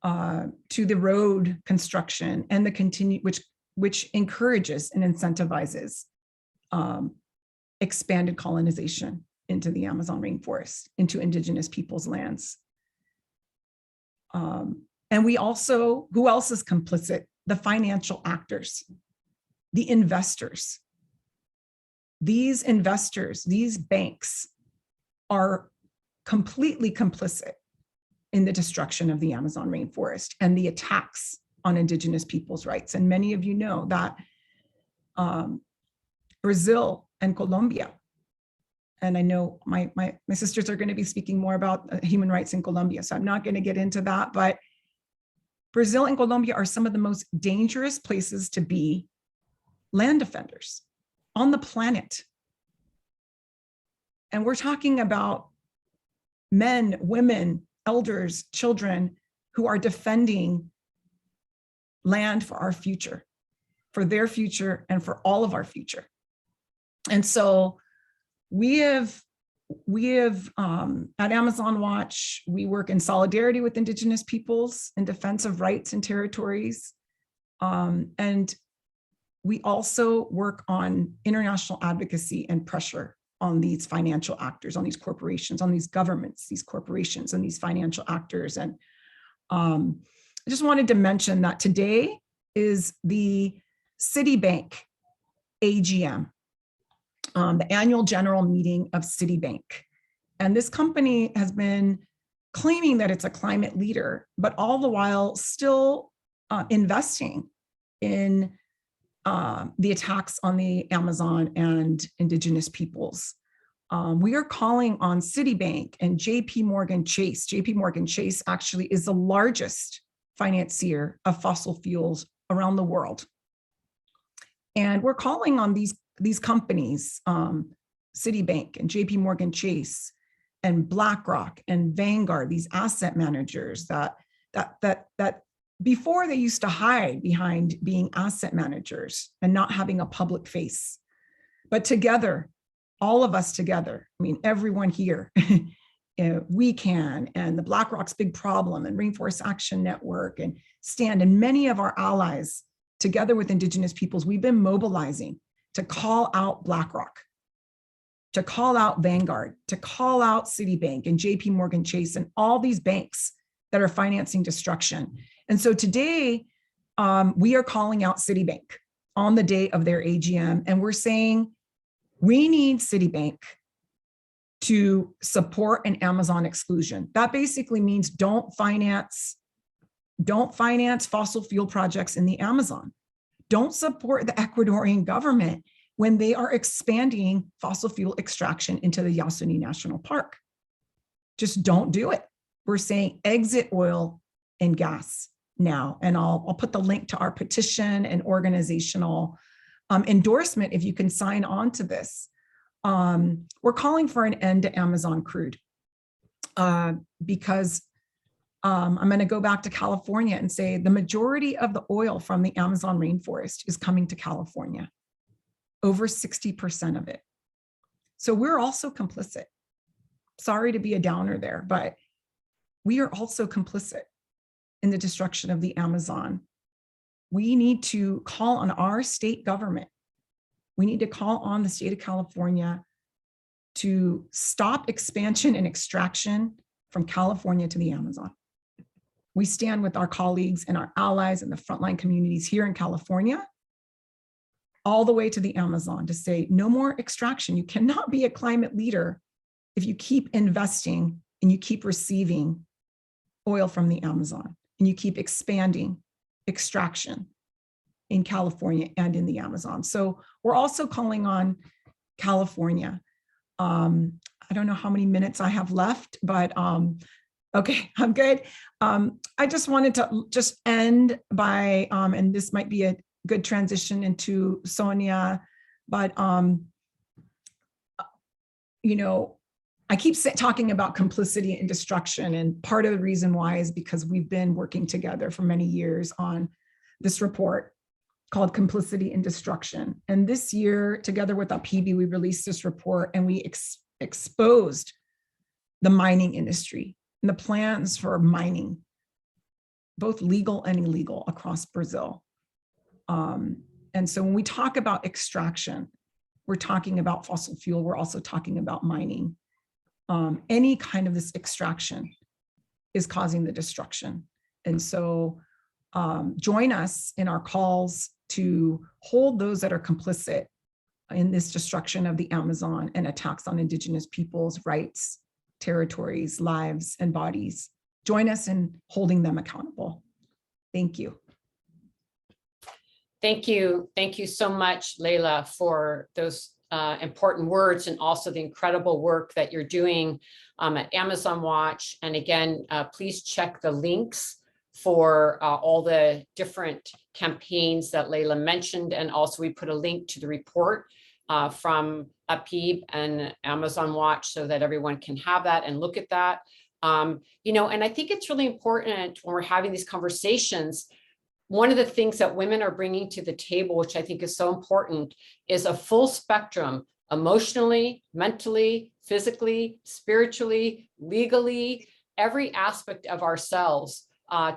L: to the road construction and the which encourages and incentivizes expanded colonization into the Amazon rainforest, into indigenous peoples' lands. And we also, who else is complicit? The financial actors, the investors. These investors, these banks are completely complicit in the destruction of the Amazon rainforest and the attacks on indigenous people's rights. And many of you know that Brazil and Colombia, and I know my sisters are going to be speaking more about human rights in Colombia, so I'm not going to get into that, but Brazil and Colombia are some of the most dangerous places to be land defenders on the planet. And we're talking about men, women, elders, children who are defending land for our future, for their future, and for all of our future. And so we have at Amazon Watch, we work in solidarity with indigenous peoples in defense of rights and territories. And we also work on international advocacy and pressure on these financial actors, on these corporations, on these governments, these corporations, and these financial actors. And I just wanted to mention that today is the Citibank AGM, the annual general meeting of Citibank. And this company has been claiming that it's a climate leader, but all the while still investing in the attacks on the Amazon and indigenous peoples. We are calling on Citibank and JP Morgan Chase. JP Morgan Chase actually is the largest financier of fossil fuels around the world. And we're calling on these companies, Citibank and JP Morgan Chase and BlackRock and Vanguard, these asset managers that before they used to hide behind being asset managers and not having a public face. But together, all of us together, I mean, everyone here, we can, and the BlackRock's Big Problem and Rainforest Action Network and STAND and many of our allies, together with indigenous peoples, we've been mobilizing to call out BlackRock, to call out Vanguard, to call out Citibank and JP Morgan Chase and all these banks that are financing destruction. And so today, we are calling out Citibank on the day of their AGM, and we're saying we need Citibank to support an Amazon exclusion. That basically means don't finance fossil fuel projects in the Amazon. Don't support the Ecuadorian government when they are expanding fossil fuel extraction into the Yasuni National Park. Just don't do it. We're saying exit oil and gas now. And I'll put the link to our petition and organizational endorsement if you can sign on to this. We're calling for an end to Amazon crude because I'm going to go back to California and say the majority of the oil from the Amazon rainforest is coming to California, over 60% of it. So we're also complicit. Sorry to be a downer there, but we are also complicit in the destruction of the Amazon we need to call on our state government. We need to call on the state of California to stop expansion and extraction from California to the Amazon. We stand with our colleagues and our allies in the frontline communities here in California, all the way to the Amazon, to say no more extraction. You cannot be a climate leader if you keep investing and you keep receiving oil from the Amazon and you keep expanding extraction in California and in the Amazon. So we're also calling on California. I don't know how many minutes I have left, but okay, I'm good. I just wanted to just end by, and this might be a good transition into Sonia, but you know, I keep talking about complicity and destruction, and part of the reason why is because we've been working together for many years on this report called Complicity and Destruction. And this year, together with UPHIB, we released this report and we exposed the mining industry and the plans for mining, both legal and illegal, across Brazil. And so when we talk about extraction, we're talking about fossil fuel, we're also talking about mining. Any kind of this extraction is causing the destruction. And so join us in our calls to hold those that are complicit in this destruction of the Amazon and attacks on Indigenous peoples' rights, territories, lives, and bodies. Join us in holding them accountable. Thank you.
A: Thank you. Thank you so much, Leila, for those important words and also the incredible work that you're doing at Amazon Watch. And again, please check the links for all the different campaigns that Leila mentioned. And also we put a link to the report from UPHIB and Amazon Watch so that everyone can have that and look at that. You know, and I think it's really important when we're having these conversations. One of the things that women are bringing to the table, which I think is so important, is a full spectrum, emotionally, mentally, physically, spiritually, legally, every aspect of ourselves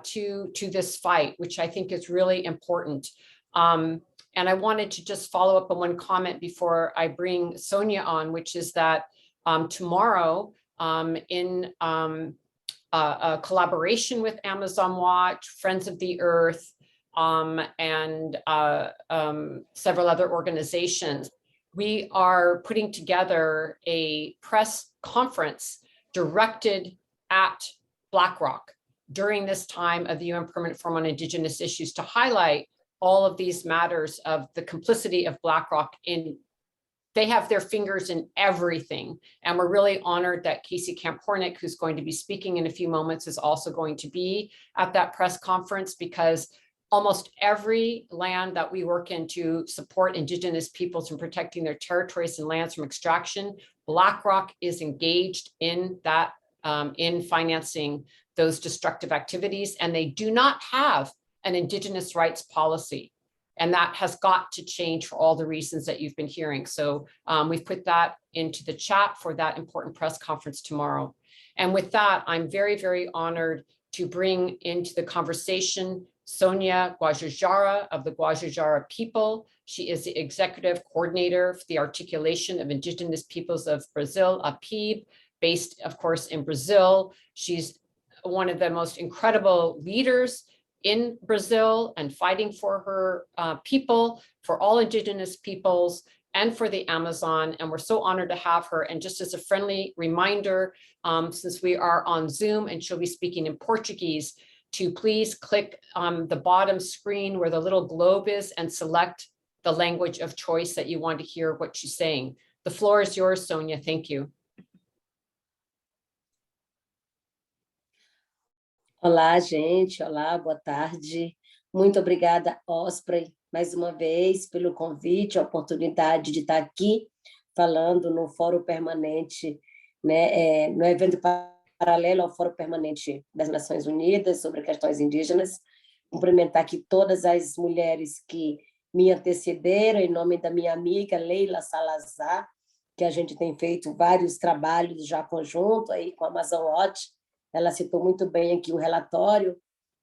A: to this fight, which I think is really important. And I wanted to just follow up on one comment before I bring Sonia on, which is that tomorrow in a collaboration with Amazon Watch, Friends of the Earth, and several other organizations, we are putting together a press conference directed at BlackRock during this time of the UN Permanent Forum on Indigenous Issues to highlight all of these matters of the complicity of BlackRock in. They have their fingers in everything. And we're really honored that Casey Camp-Hornick, who's going to be speaking in a few moments, is also going to be at that press conference, because almost every land that we work in to support Indigenous peoples in protecting their territories and lands from extraction, BlackRock is engaged in that, in financing those destructive activities. And they do not have an Indigenous rights policy. And that has got to change for all the reasons that you've been hearing. So we've put that into the chat for that important press conference tomorrow. And with that, I'm very, very honored to bring into the conversation Sonia Guajajara of the Guajajara people. She is the executive coordinator for the Articulation of Indigenous Peoples of Brazil, UPHIB, based, of course, in Brazil. She's one of the most incredible leaders in Brazil and fighting for her people, for all Indigenous peoples, and for the Amazon. And we're so honored to have her. And just as a friendly reminder, since we are on Zoom and she'll be speaking in Portuguese, to please click on the bottom screen where the little globe is and select the language of choice that you want to hear what she's saying. The floor is yours, Sonia. Thank you.
M: Olá, gente. Olá, boa tarde. Muito obrigada, Osprey, mais uma vez, pelo convite, a oportunidade de estar aqui falando no Fórum Permanente, né, no evento paralelo ao Fórum Permanente das Nações Unidas sobre questões indígenas. Cumprimentar aqui todas as mulheres que me antecederam, em nome da minha amiga Leila Salazar, que a gente tem feito vários trabalhos já conjunto aí com a Amazon Watch. Ela citou muito bem aqui o relatório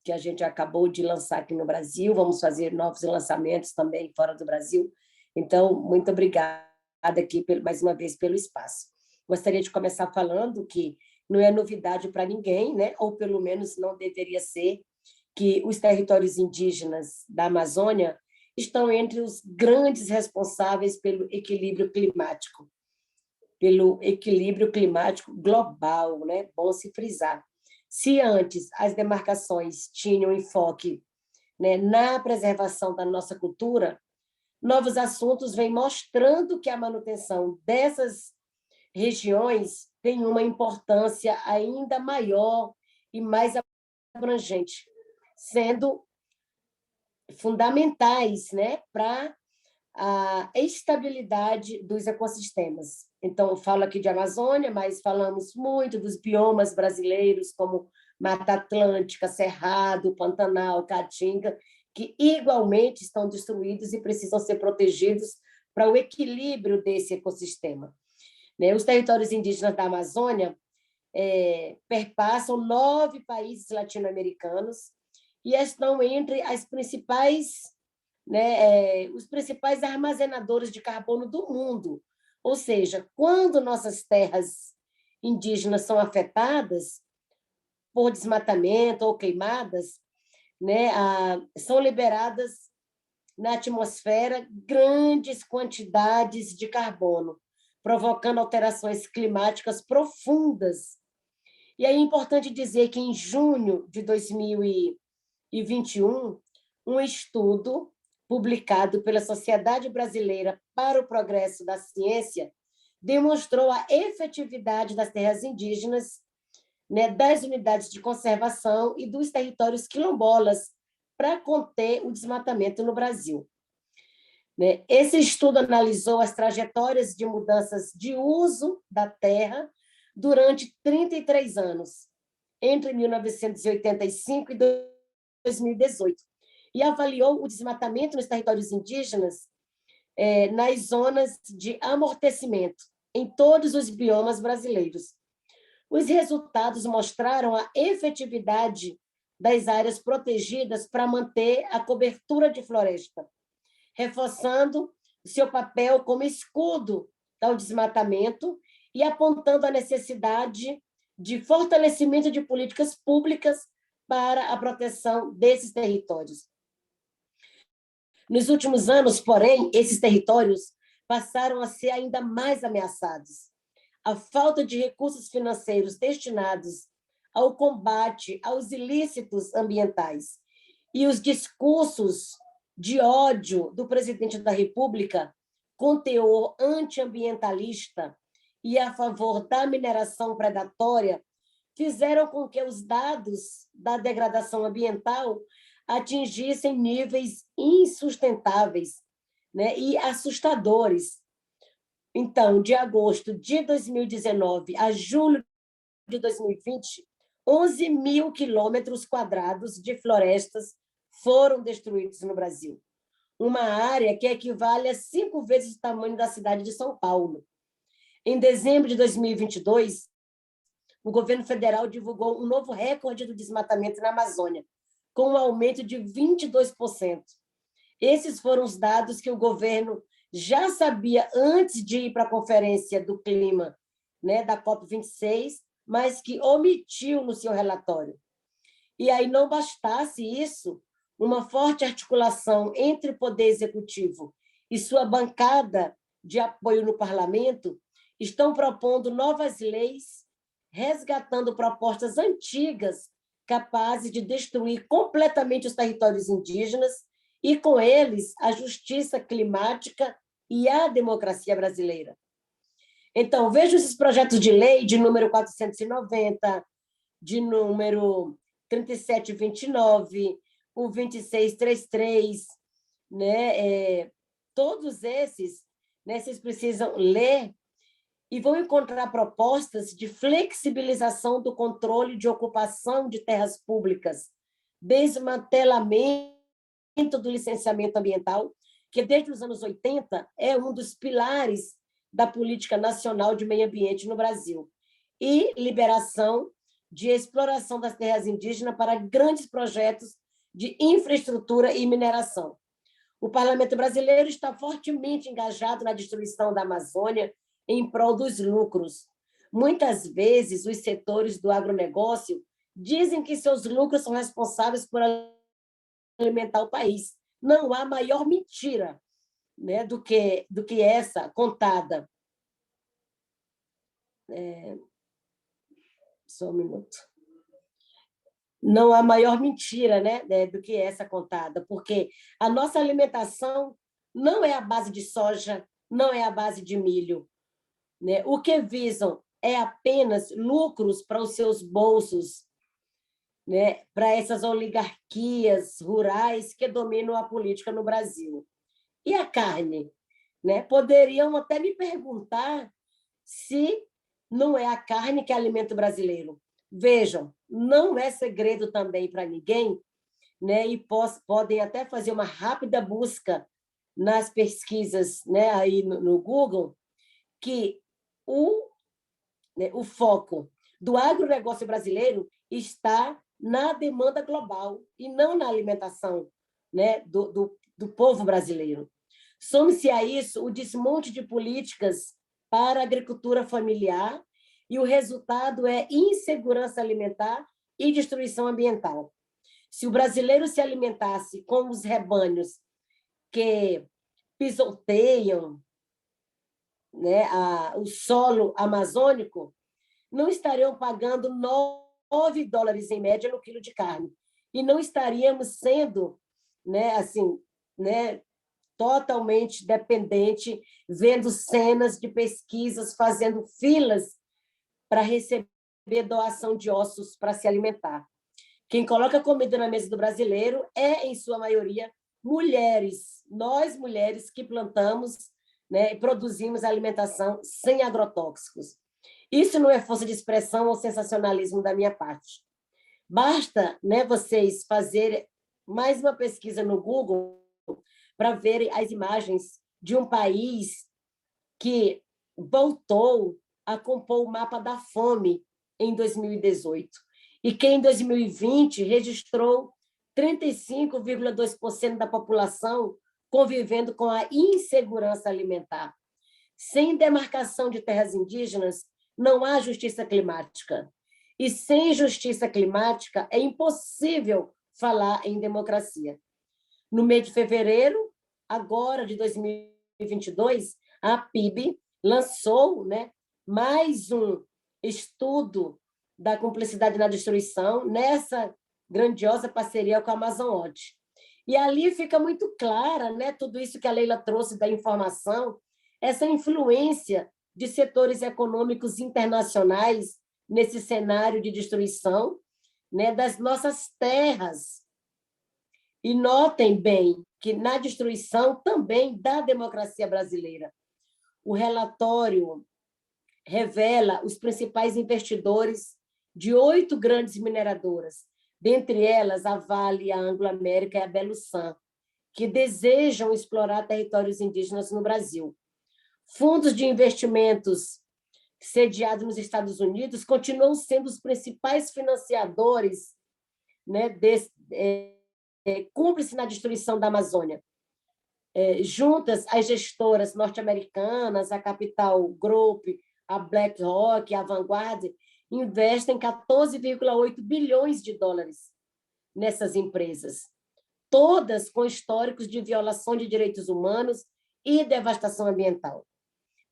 M: que a gente acabou de lançar aqui no Brasil, vamos fazer novos lançamentos também fora do Brasil. Então, muito obrigada aqui, mais uma vez, pelo espaço. Gostaria de começar falando que não é novidade para ninguém, né? Ou pelo menos não deveria ser, que os territórios indígenas da Amazônia estão entre os grandes responsáveis pelo equilíbrio climático global, né? Bom se frisar. Se antes as demarcações tinham enfoque, né, na preservação da nossa cultura, novos assuntos vêm mostrando que a manutenção dessas regiões tem uma importância ainda maior e mais abrangente, sendo fundamentais, né, para a estabilidade dos ecossistemas. Então, eu falo aqui de Amazônia, mas falamos muito dos biomas brasileiros, como Mata Atlântica, Cerrado, Pantanal, Caatinga, que igualmente estão destruídos e precisam ser protegidos para o equilíbrio desse ecossistema. Os territórios indígenas da Amazônia perpassam 9 países latino-americanos e estão entre as principais, os principais armazenadores de carbono do mundo. Ou seja, quando nossas terras indígenas são afetadas por desmatamento ou queimadas, são liberadas na atmosfera grandes quantidades de carbono, provocando alterações climáticas profundas. E aí é importante dizer que, em junho de 2021, um estudo publicado pela Sociedade Brasileira para o Progresso da Ciência demonstrou a efetividade das terras indígenas, das unidades de conservação e dos territórios quilombolas para conter o desmatamento no Brasil. Esse estudo analisou as trajetórias de mudanças de uso da terra durante 33 anos, entre 1985 e 2018, e avaliou o desmatamento nos territórios indígenas nas zonas de amortecimento, em todos os biomas brasileiros. Os resultados mostraram a efetividade das áreas protegidas para manter a cobertura de floresta, reforçando seu papel como escudo ao desmatamento e apontando a necessidade de fortalecimento de políticas públicas para a proteção desses territórios. Nos últimos anos, porém, esses territórios passaram a ser ainda mais ameaçados. A falta de recursos financeiros destinados ao combate aos ilícitos ambientais e os discursos de ódio do presidente da República, com teor antiambientalista e a favor da mineração predatória, fizeram com que os dados da degradação ambiental atingissem níveis insustentáveis, e assustadores. Então, de agosto de 2019 a julho de 2020, 11 mil quilômetros quadrados de florestas foram destruídos no Brasil, uma área que equivale a 5 vezes o tamanho da cidade de São Paulo. Em dezembro de 2022, o governo federal divulgou um novo recorde do desmatamento na Amazônia, com um aumento de 22%. Esses foram os dados que o governo já sabia antes de ir para a Conferência do Clima, da COP26, mas que omitiu no seu relatório. E aí, não bastasse isso, uma forte articulação entre o Poder Executivo e sua bancada de apoio no Parlamento estão propondo novas leis, resgatando propostas antigas capazes de destruir completamente os territórios indígenas e, com eles, a justiça climática e a democracia brasileira. Então, vejo esses projetos de lei de número 490, de número 3729, o 2633, todos esses, vocês precisam ler e vão encontrar propostas de flexibilização do controle de ocupação de terras públicas, desmantelamento do licenciamento ambiental, que desde os anos 80 é um dos pilares da política nacional de meio ambiente no Brasil, e liberação de exploração das terras indígenas para grandes projetos de infraestrutura e mineração. O parlamento brasileiro está fortemente engajado na destruição da Amazônia em prol dos lucros. Muitas vezes, os setores do agronegócio dizem que seus lucros são responsáveis por alimentar o país. Não há maior mentira, né, do que essa contada. Só um minuto. Não há maior mentira, né, do que essa contada, porque a nossa alimentação não é a base de soja, não é a base de milho, né? O que visam é apenas lucros para os seus bolsos, né, para essas oligarquias rurais que dominam a política no Brasil. E a carne? Né? Poderiam até me perguntar se não é a carne que alimenta o brasileiro. Vejam, não é segredo também para ninguém, né? E podem até fazer uma rápida busca nas pesquisas, né, aí no Google, que o foco do agronegócio brasileiro está na demanda global e não na alimentação, né, do povo brasileiro. Some-se a isso o desmonte de políticas para a agricultura familiar e o resultado é insegurança alimentar e destruição ambiental. Se o brasileiro se alimentasse com os rebanhos que pisoteiam, né, o solo amazônico, não estariam pagando $9 em média no quilo de carne. E não estaríamos sendo, né, assim, né, totalmente dependente, vendo cenas de pesquisas, fazendo filas para receber doação de ossos para se alimentar. Quem coloca comida na mesa do brasileiro é, em sua maioria, mulheres. Nós, mulheres, que plantamos, né, e produzimos alimentação sem agrotóxicos. Isso não é força de expressão ou sensacionalismo da minha parte. Basta, né, vocês fazerem mais uma pesquisa no Google para verem as imagens de um país que voltou a compor o mapa da fome em 2018 e que em 2020 registrou 35,2% da população convivendo com a insegurança alimentar. Sem demarcação de terras indígenas, não há justiça climática. E sem justiça climática, é impossível falar em democracia. No mês de fevereiro, agora de 2022, a PIB lançou, né, mais um estudo da cumplicidade na destruição nessa grandiosa parceria com a Amazon Watch. E ali fica muito clara, né, tudo isso que a Leila trouxe da informação, essa influência de setores econômicos internacionais nesse cenário de destruição, né, das nossas terras. E notem bem que na destruição também da democracia brasileira. O relatório revela os principais investidores de 8 grandes mineradoras, dentre elas a Vale, a Anglo-América e a Belusan, que desejam explorar territórios indígenas no Brasil. Fundos de investimentos sediados nos Estados Unidos continuam sendo os principais financiadores, né, cúmplices na destruição da Amazônia. Juntas, as gestoras norte-americanas, a Capital Group, a BlackRock, a Vanguard, investem 14,8 bilhões de dólares nessas empresas, todas com históricos de violação de direitos humanos e devastação ambiental.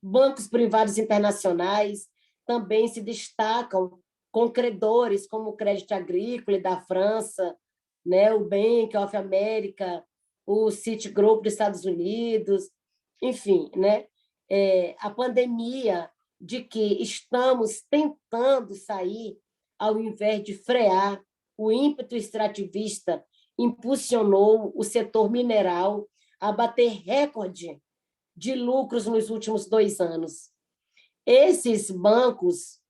M: Bancos privados internacionais também se destacam com credores como o Crédito Agricole da França, né, o Bank of America, o Citigroup dos Estados Unidos, enfim, né, a pandemia de que estamos tentando sair, ao invés de frear, o ímpeto extrativista impulsionou o setor mineral a bater recorde de lucros nos últimos 2 anos. Esses bancos,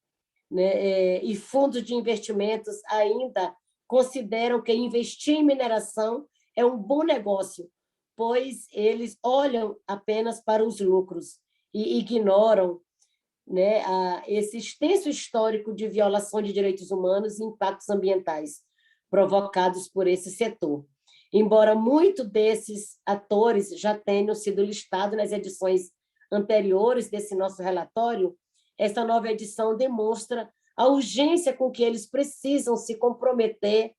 M: né, e fundos de investimentos ainda consideram que investir em mineração é um bom negócio, pois eles olham apenas para os lucros e ignoram, né, esse extenso histórico de violação de direitos humanos e impactos ambientais provocados por esse setor. Embora muitos desses atores já tenham sido listados nas edições anteriores desse nosso relatório, essa nova edição demonstra a urgência com que eles precisam se comprometer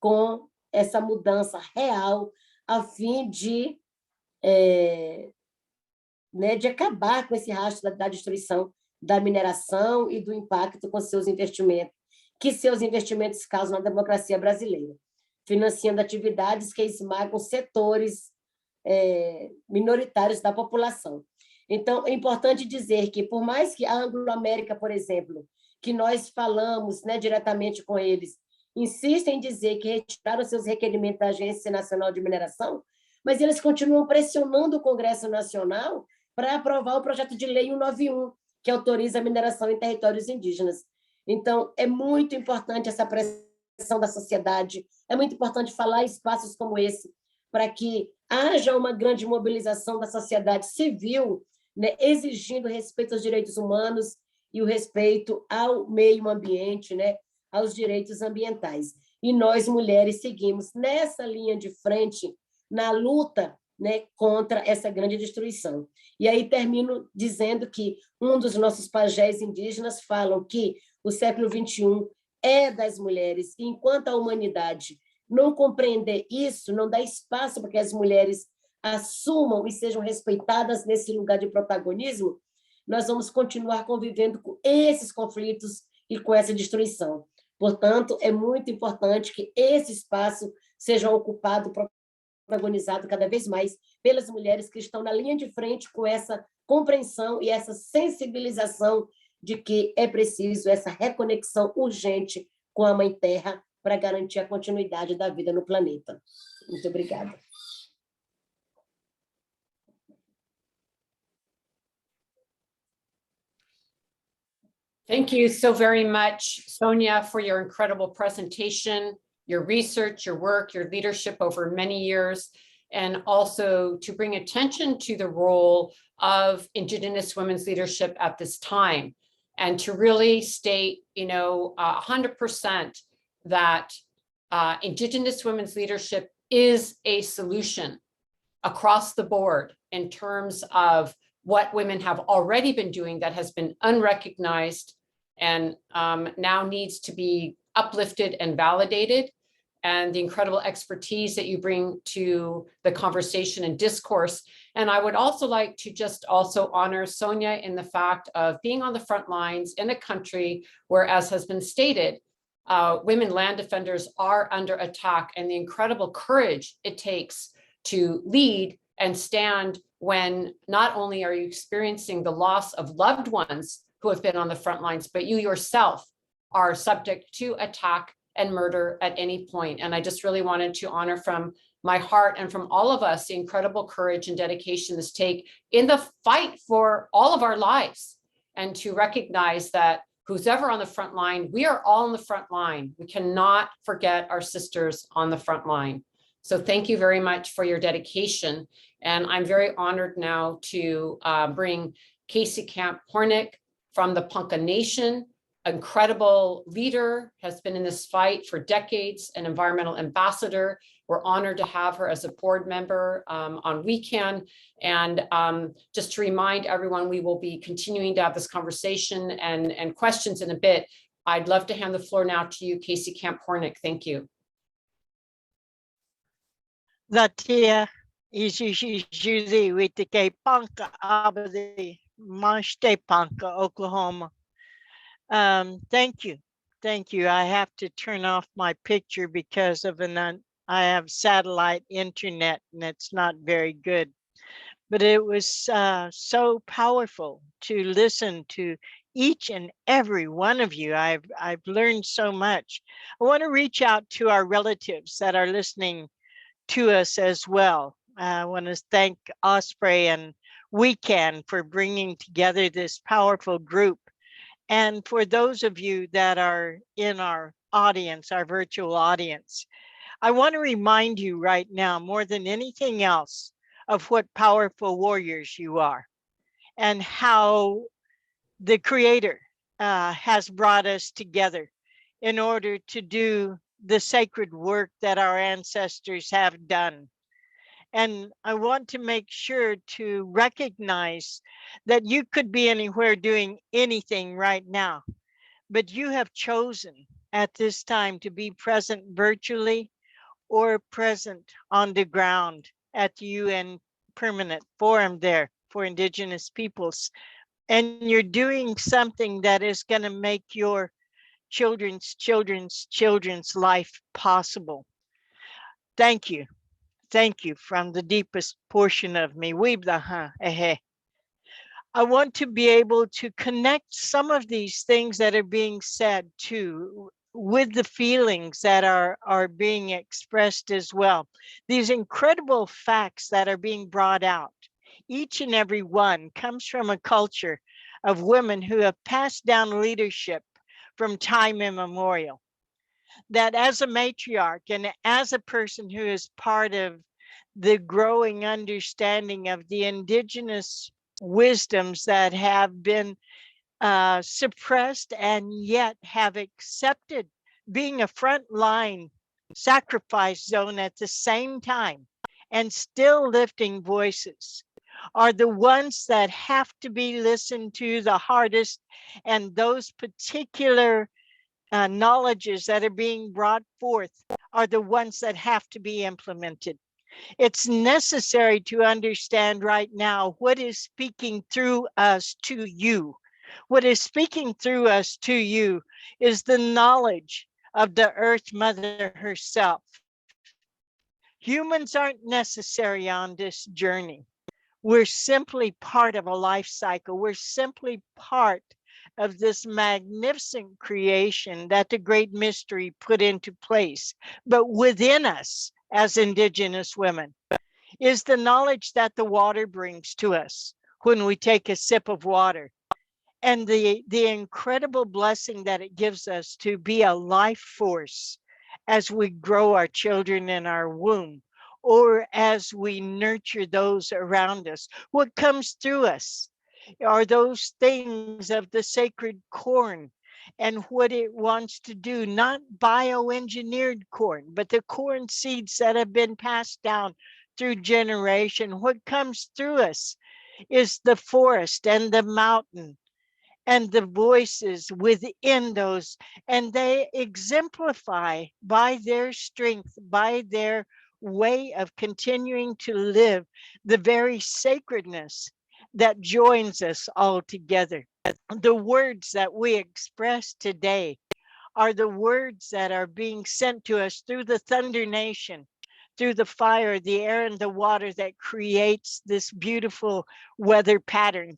M: com essa mudança real, a fim de acabar com esse rastro da destruição da mineração e do impacto com seus investimentos, que seus investimentos causam na democracia brasileira, financiando atividades que esmagam setores minoritários da população. Então, é importante dizer que, por mais que a Anglo-América, por exemplo, que nós falamos, né, diretamente com eles, insistem em dizer que retiraram seus requerimentos da Agência Nacional de Mineração, mas eles continuam pressionando o Congresso Nacional para aprovar o projeto de lei 191, que autoriza a mineração em territórios indígenas. Então, é muito importante essa pressão da sociedade, é muito importante falar em espaços como esse, para que haja uma grande mobilização da sociedade civil, né, exigindo respeito aos direitos humanos e o respeito ao meio ambiente, né, aos direitos ambientais. E nós, mulheres, seguimos nessa linha de frente, na luta, né, contra essa grande destruição. E aí termino dizendo que um dos nossos pajés indígenas falam que o século XXI é das mulheres, e enquanto a humanidade não compreender isso, não dá espaço para que as mulheres assumam e sejam respeitadas nesse lugar de protagonismo, nós vamos continuar convivendo com esses conflitos e com essa destruição. Portanto, é muito importante que esse espaço seja ocupado, protagonizado cada vez mais pelas mulheres que estão na linha de frente com essa compreensão e essa sensibilização de que é preciso essa reconexão urgente com a Mãe Terra para garantir a continuidade da vida no planeta. Muito obrigada.
A: Thank you so very much, Sonia, for your incredible presentation, your research, your work, your leadership over many years, and also to bring attention to the role of Indigenous women's leadership at this time, and to really state, 100% that Indigenous women's leadership is a solution across the board in terms of what women have already been doing that has been unrecognized and now needs to be uplifted and validated, and the incredible expertise that you bring to the conversation and discourse. And I would also like to just also honor Sonia in the fact of being on the front lines in a country where, as has been stated, women land defenders are under attack, and the incredible courage it takes to lead and stand when not only are you experiencing the loss of loved ones who have been on the front lines, but you yourself are subject to attack and murder at any point. And I just really wanted to honor from my heart and from all of us the incredible courage and dedication this take in the fight for all of our lives, and to recognize that who's ever on the front line, we are all on the front line. We cannot forget our sisters on the front line. So thank you very much for your dedication. And I'm very honored now to bring Casey Camp Hornick from the Ponca Nation, incredible leader, has been in this fight for decades, an environmental ambassador. We're honored to have her as a board member on weekend. And just to remind everyone, we will be continuing to have this conversation and questions in a bit. I'd love to hand the floor now to you, Casey Camp Hornick. Thank you.
N: Latia Ishi with the Ponca Abadi Manchte Ponca, Oklahoma. Thank you. Thank you. I have to turn off my picture because of I have satellite internet and it's not very good. But it was so powerful to listen to each and every one of you. I've learned so much. I want to reach out to our relatives that are listening to us as well. I want to thank Osprey and Weekend for bringing together this powerful group. And for those of you that are in our audience, our virtual audience, I want to remind you right now, more than anything else, of what powerful warriors you are and how the Creator has brought us together in order to do the sacred work that our ancestors have done. And I want to make sure to recognize that you could be anywhere doing anything right now, but you have chosen at this time to be present virtually or present on the ground at the UN Permanent Forum there for Indigenous peoples. And you're doing something that is going to make your children's life possible. Thank you. Thank you from the deepest portion of me. I want to be able to connect some of these things that are being said too with the feelings that are being expressed as well. These incredible facts that are being brought out. Each and every one comes from a culture of women who have passed down leadership from time immemorial. That as a matriarch and as a person who is part of the growing understanding of the indigenous wisdoms that have been suppressed and yet have accepted being a frontline sacrifice zone at the same time and still lifting voices are the ones that have to be listened to the hardest, and those particular knowledges that are being brought forth are the ones that have to be implemented. It's necessary to understand right now what is speaking through us to you. What is speaking through us to you is the knowledge of the Earth Mother herself. Humans aren't necessary on this journey. We're simply part of a life cycle. We're simply part of this magnificent creation that the Great Mystery put into place. But within us, as Indigenous women, is the knowledge that the water brings to us when we take a sip of water, and the incredible blessing that it gives us to be a life force as we grow our children in our womb, or as we nurture those around us. What comes through us are those things of the sacred corn and what it wants to do, not bioengineered corn, but the corn seeds that have been passed down through generation. What comes through us is the forest and the mountain and the voices within those, and they exemplify by their strength, by their way of continuing to live, the very sacredness that joins us all together. The words that we express today are the words that are being sent to us through the Thunder Nation, through the fire, the air, and the water that creates this beautiful weather pattern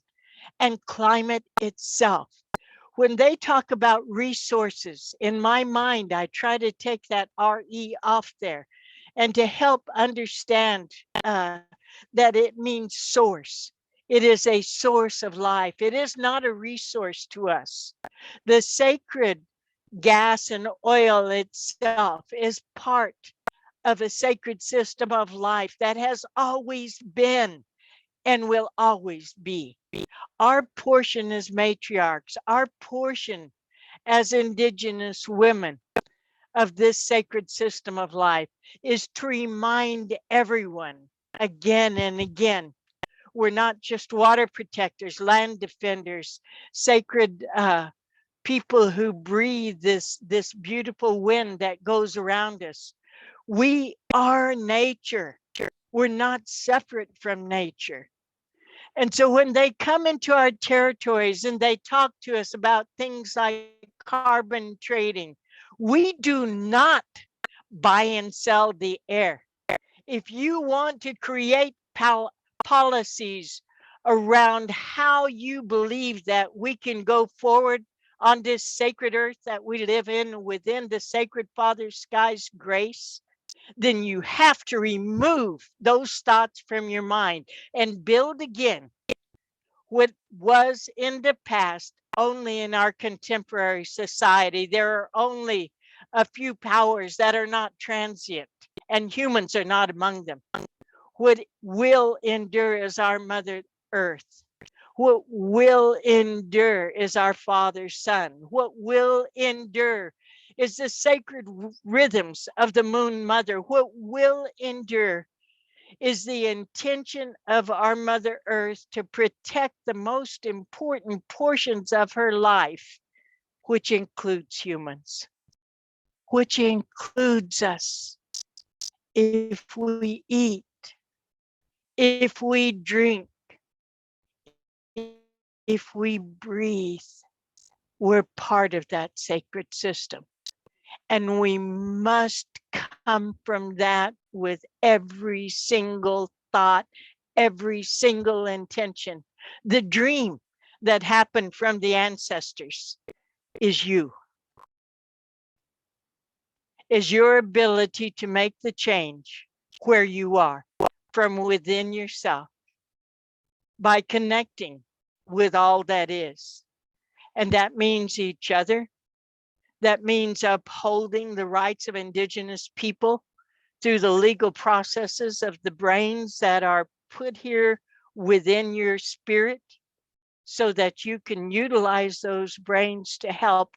N: and climate itself. When they talk about resources, in my mind, I try to take that RE off there and to help understand that it means source. It is a source of life. It is not a resource to us. The sacred gas and oil itself is part of a sacred system of life that has always been and will always be. Our portion as matriarchs, our portion as Indigenous women of this sacred system of life is to remind everyone again and again, we're not just water protectors, land defenders, sacred people who breathe this beautiful wind that goes around us. We are nature. We're not separate from nature. And so when they come into our territories and they talk to us about things like carbon trading, we do not buy and sell the air. If you want to create policies around how you believe that we can go forward on this sacred earth that we live in within the sacred Father Sky's grace, then you have to remove those thoughts from your mind and build again what was in the past only in our contemporary society. There are only a few powers that are not transient, and humans are not among them. What will endure is our Mother Earth. What will endure is our Father's Son. What will endure is the sacred rhythms of the Moon Mother. What will endure is the intention of our Mother Earth to protect the most important portions of her life, which includes humans, which includes us. If we eat, if we drink, if we breathe, we're part of that sacred system. And we must come from that with every single thought, every single intention. The dream that happened from the ancestors is you, is your ability to make the change where you are from within yourself by connecting with all that is. And that means each other. That means upholding the rights of Indigenous people through the legal processes of the brains that are put here within your spirit, so that you can utilize those brains to help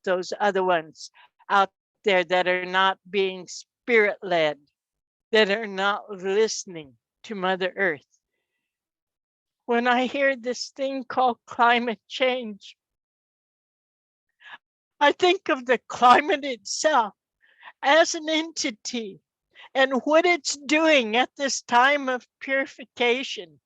N: those other ones out there that are not being spirit-led, that are not listening to Mother Earth. When I hear this thing called climate change, I think of the climate itself as an entity and what it's doing at this time of purification.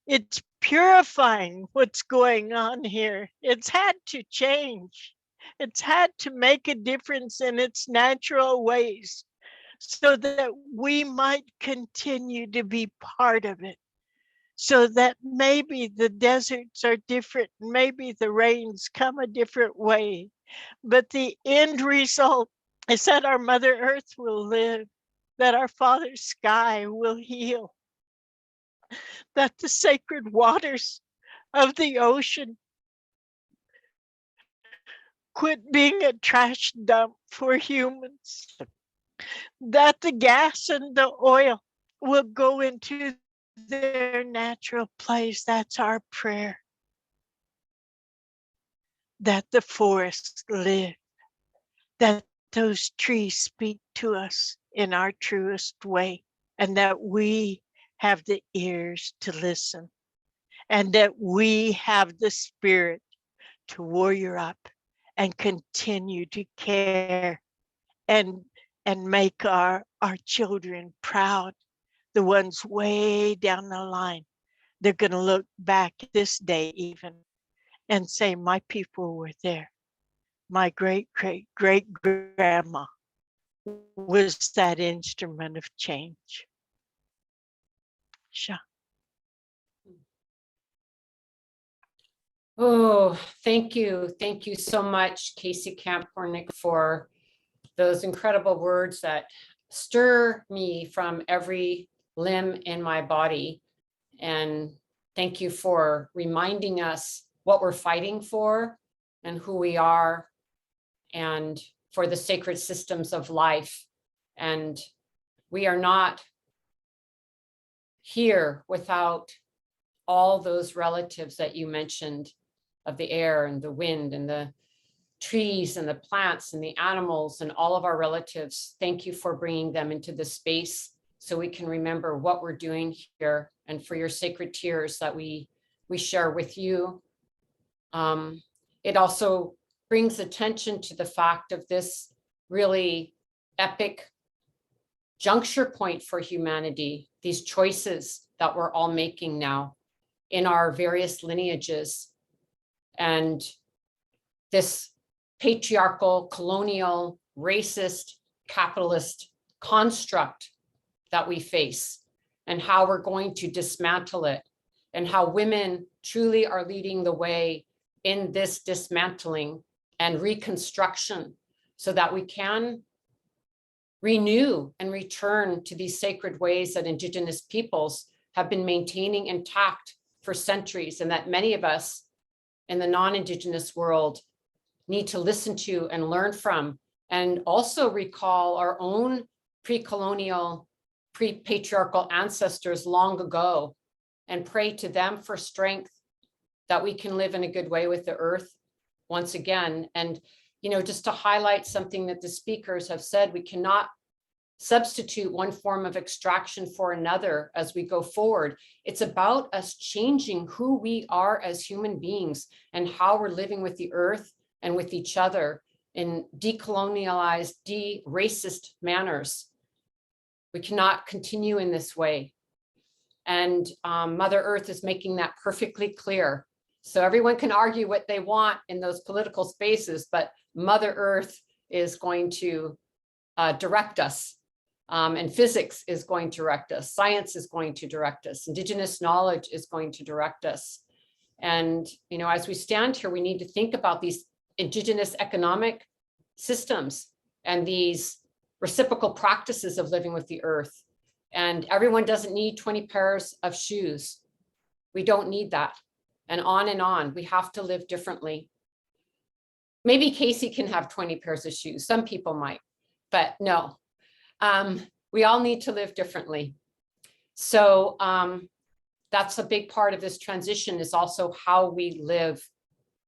N: It's purifying what's going on here. It's had to change. It's had to make a difference in its natural ways so that we might continue to be part of it. So that maybe the deserts are different, maybe the rains come a different way, but the end result is that our Mother Earth will live, that our Father Sky will heal, that the sacred waters of the ocean quit being a trash dump for humans, that the gas and the oil will go into their natural place. That's our prayer. That the forests live, that those trees speak to us in our truest way, and that we have the ears to listen, and that we have the spirit to warrior up and continue to care and make our children proud, the ones way down the line. They're going to look back this day even and say, my people were there. My great grandma was that instrument of change. Sure.
A: Oh, thank you. Thank you so much, Casey Kampornik, for those incredible words that stir me from every limb in my body. And thank you for reminding us what we're fighting for and who we are, and for the sacred systems of life. And we are not here without all those relatives that you mentioned, of the air and the wind and the trees and the plants and the animals and all of our relatives. Thank you for bringing them into this space so we can remember what we're doing here, and for your sacred tears that we share with you. It also brings attention to the fact of this really epic juncture point for humanity, these choices that we're all making now in our various lineages, and this patriarchal, colonial, racist, capitalist construct that we face, and how we're going to dismantle it, and how women truly are leading the way in this dismantling and reconstruction, so that we can renew and return to these sacred ways that Indigenous peoples have been maintaining intact for centuries, and that many of us in the non-Indigenous world need to listen to and learn from, and also recall our own pre-colonial, pre-patriarchal ancestors long ago, and pray to them for strength that we can live in a good way with the earth once again. And, you know, just to highlight something that the speakers have said, we cannot substitute one form of extraction for another as we go forward. It's about us changing who we are as human beings and how we're living with the earth and with each other in decolonialized, de-racist manners. We cannot continue in this way. And Mother Earth is making that perfectly clear. So everyone can argue what they want in those political spaces, but Mother Earth is going to direct us. And physics is going to direct us. Science is going to direct us. Indigenous knowledge is going to direct us. And, you know, as we stand here, we need to think about these indigenous economic systems and these reciprocal practices of living with the earth. And everyone doesn't need 20 pairs of shoes. We don't need that. And on. We have to live differently. Maybe Casey can have 20 pairs of shoes. Some people might, but no. We all need to live differently. So that's a big part of this transition, is also how we live.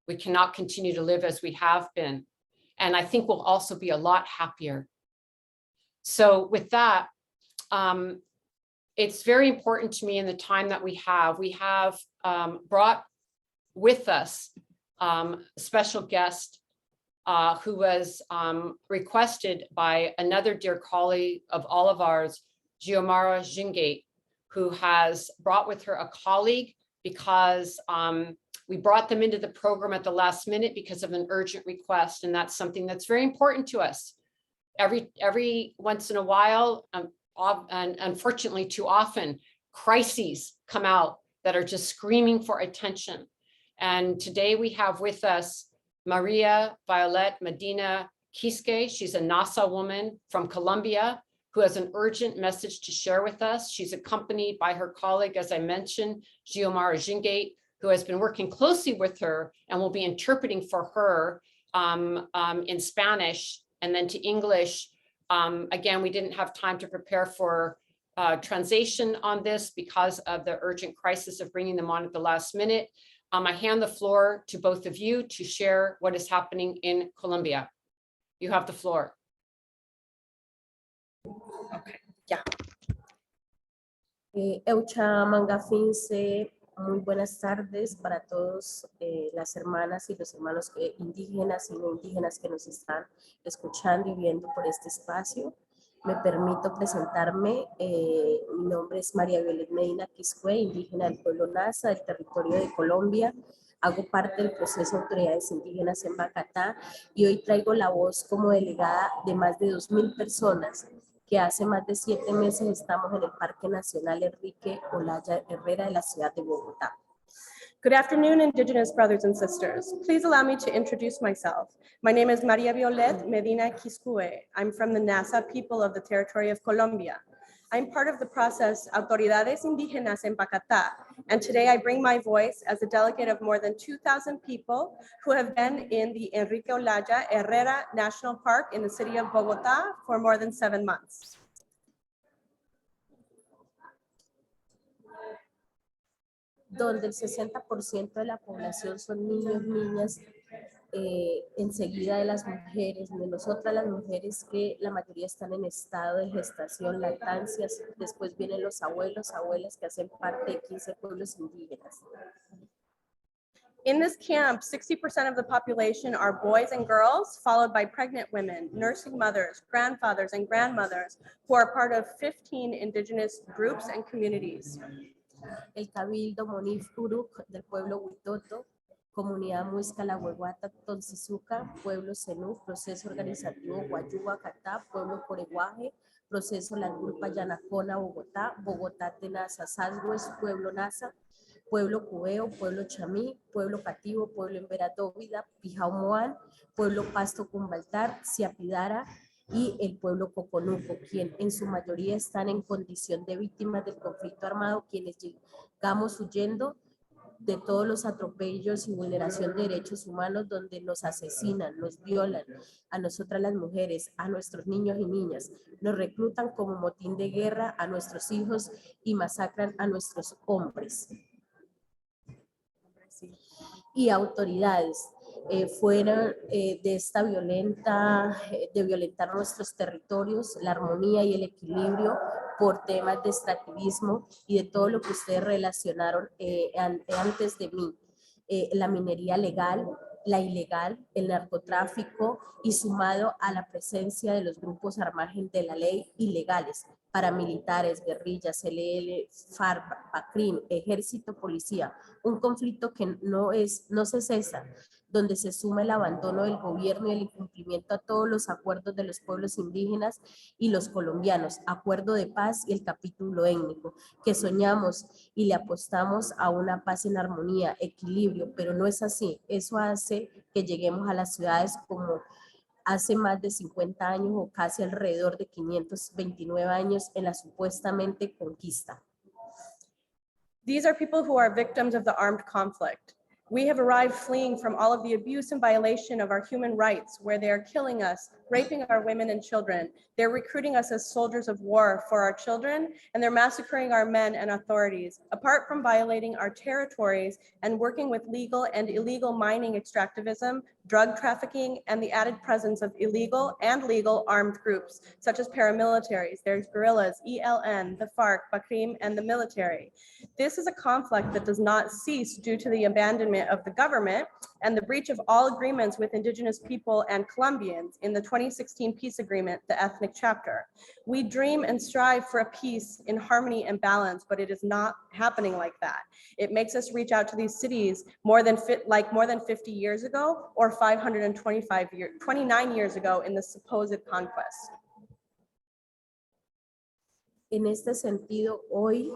A: We cannot continue to live as we have been. And I think we'll also be a lot happier. So with that, it's very important to me in the time that we have brought with us a special guest who was requested by another dear colleague of all of ours, Xiomara Jingate, who has brought with her a colleague because we brought them into the program at the last minute because of an urgent request. And that's something that's very important to us. Every once in a while, and unfortunately too often, crises come out that are just screaming for attention. And today we have with us Maria Violet Medina Quisque. She's a NASA woman from Colombia who has an urgent message to share with us. She's accompanied by her colleague, as I mentioned, Xiomara Jingate, who has been working closely with her and will be interpreting for her in Spanish and then to English. Again, we didn't have time to prepare for translation on this because of the urgent crisis of bringing them on at the last minute. I hand the floor to both of you to share what is happening in Colombia. You have the floor.
O: Okay, ya. Eucha Mangafinse, muy buenas tardes para todos las hermanas y los hermanos indígenas y no indígenas que nos están escuchando y viendo por este espacio. Me permito presentarme. Mi nombre es María Violet Medina Quisque, indígena del pueblo Nasa, del territorio de Colombia. Hago parte del proceso de autoridades indígenas en Bacatá y hoy traigo la voz como delegada de más de 2,000 personas que hace más de 7 meses estamos en el Parque Nacional Enrique Olaya Herrera de la ciudad de Bogotá.
P: Good afternoon, Indigenous brothers and sisters. Please allow me to introduce myself. My name is Maria Violet Medina Quisque. I'm from the Nasa people of the territory of Colombia. I'm part of the process Autoridades Indígenas en Bacatá, and today I bring my voice as a delegate of more than 2,000 people who have been in the Enrique Olaya Herrera National Park in the city of Bogotá for more than 7 months.
O: Donde el 60% de la población son niños, niñas, enseguida de las mujeres, de nosotras las mujeres que la mayoría están en estado de gestación, lactancias, después vienen los abuelos, abuelas que hacen parte de 15 pueblos indígenas.
P: In this camp, 60% of the population are boys and girls, followed by pregnant women, nursing mothers, grandfathers, and grandmothers who are part of 15 indigenous groups and communities.
O: El Cabildo Monif Uruk del pueblo Huitoto, Comunidad Muisca La Huehuata Toncizuca, Pueblo Zenú, Proceso Organizativo Guayúa Catá, Pueblo Coreguaje, Proceso La Gulpa Yanacona Bogotá, Bogotá Tenaza Sasgües, Pueblo Nasa, Pueblo Cubeo, Pueblo Chamí, Pueblo Cativo, Pueblo Emberadóvida, Pijaumoán, Pueblo Pasto Cumbaltar, Ciapidara y el pueblo Coconuco, quien en su mayoría están en condición de víctimas del conflicto armado, quienes llegamos huyendo de todos los atropellos y vulneración de derechos humanos donde nos asesinan, nos violan, a nosotras las mujeres, a nuestros niños y niñas, nos reclutan como motín de guerra a nuestros hijos y masacran a nuestros hombres. y autoridades fuera de violentar nuestros territorios, la armonía y el equilibrio por temas de extractivismo y de todo lo que ustedes relacionaron antes de mí. La minería legal, la ilegal, el narcotráfico y sumado a la presencia de los grupos al margen de la ley ilegales, paramilitares, guerrillas, CLL, FARC, PACRIM, ejército, policía, un conflicto que no se cesa, donde se suma el abandono del gobierno y el incumplimiento a todos los acuerdos de los pueblos indígenas y los colombianos, acuerdo de paz y el capítulo étnico, que soñamos y le apostamos a una paz en armonía, equilibrio, pero no es así. Eso hace que lleguemos a las ciudades como hace más de 50 años o casi alrededor de 529 años en la supuestamente conquista.
P: These are people who are victims of the armed conflict. We have arrived fleeing from all of the abuse and violation of our human rights, where they are killing us, raping our women and children. They're recruiting us as soldiers of war for our children, and they're massacring our men and authorities. Apart from violating our territories and working with legal and illegal mining extractivism, drug trafficking, and the added presence of illegal and legal armed groups, such as paramilitaries, there's guerrillas, ELN, the FARC, BACRIM, and the military. This is a conflict that does not cease due to the abandonment of the government and the breach of all agreements with Indigenous people and Colombians in the 2016 peace agreement, the ethnic chapter. We dream and strive for a peace in harmony and balance, but it is not happening like that. It makes us reach out to these cities more than 50 years ago or 29 years ago in the supposed conquest.
O: En este sentido, hoy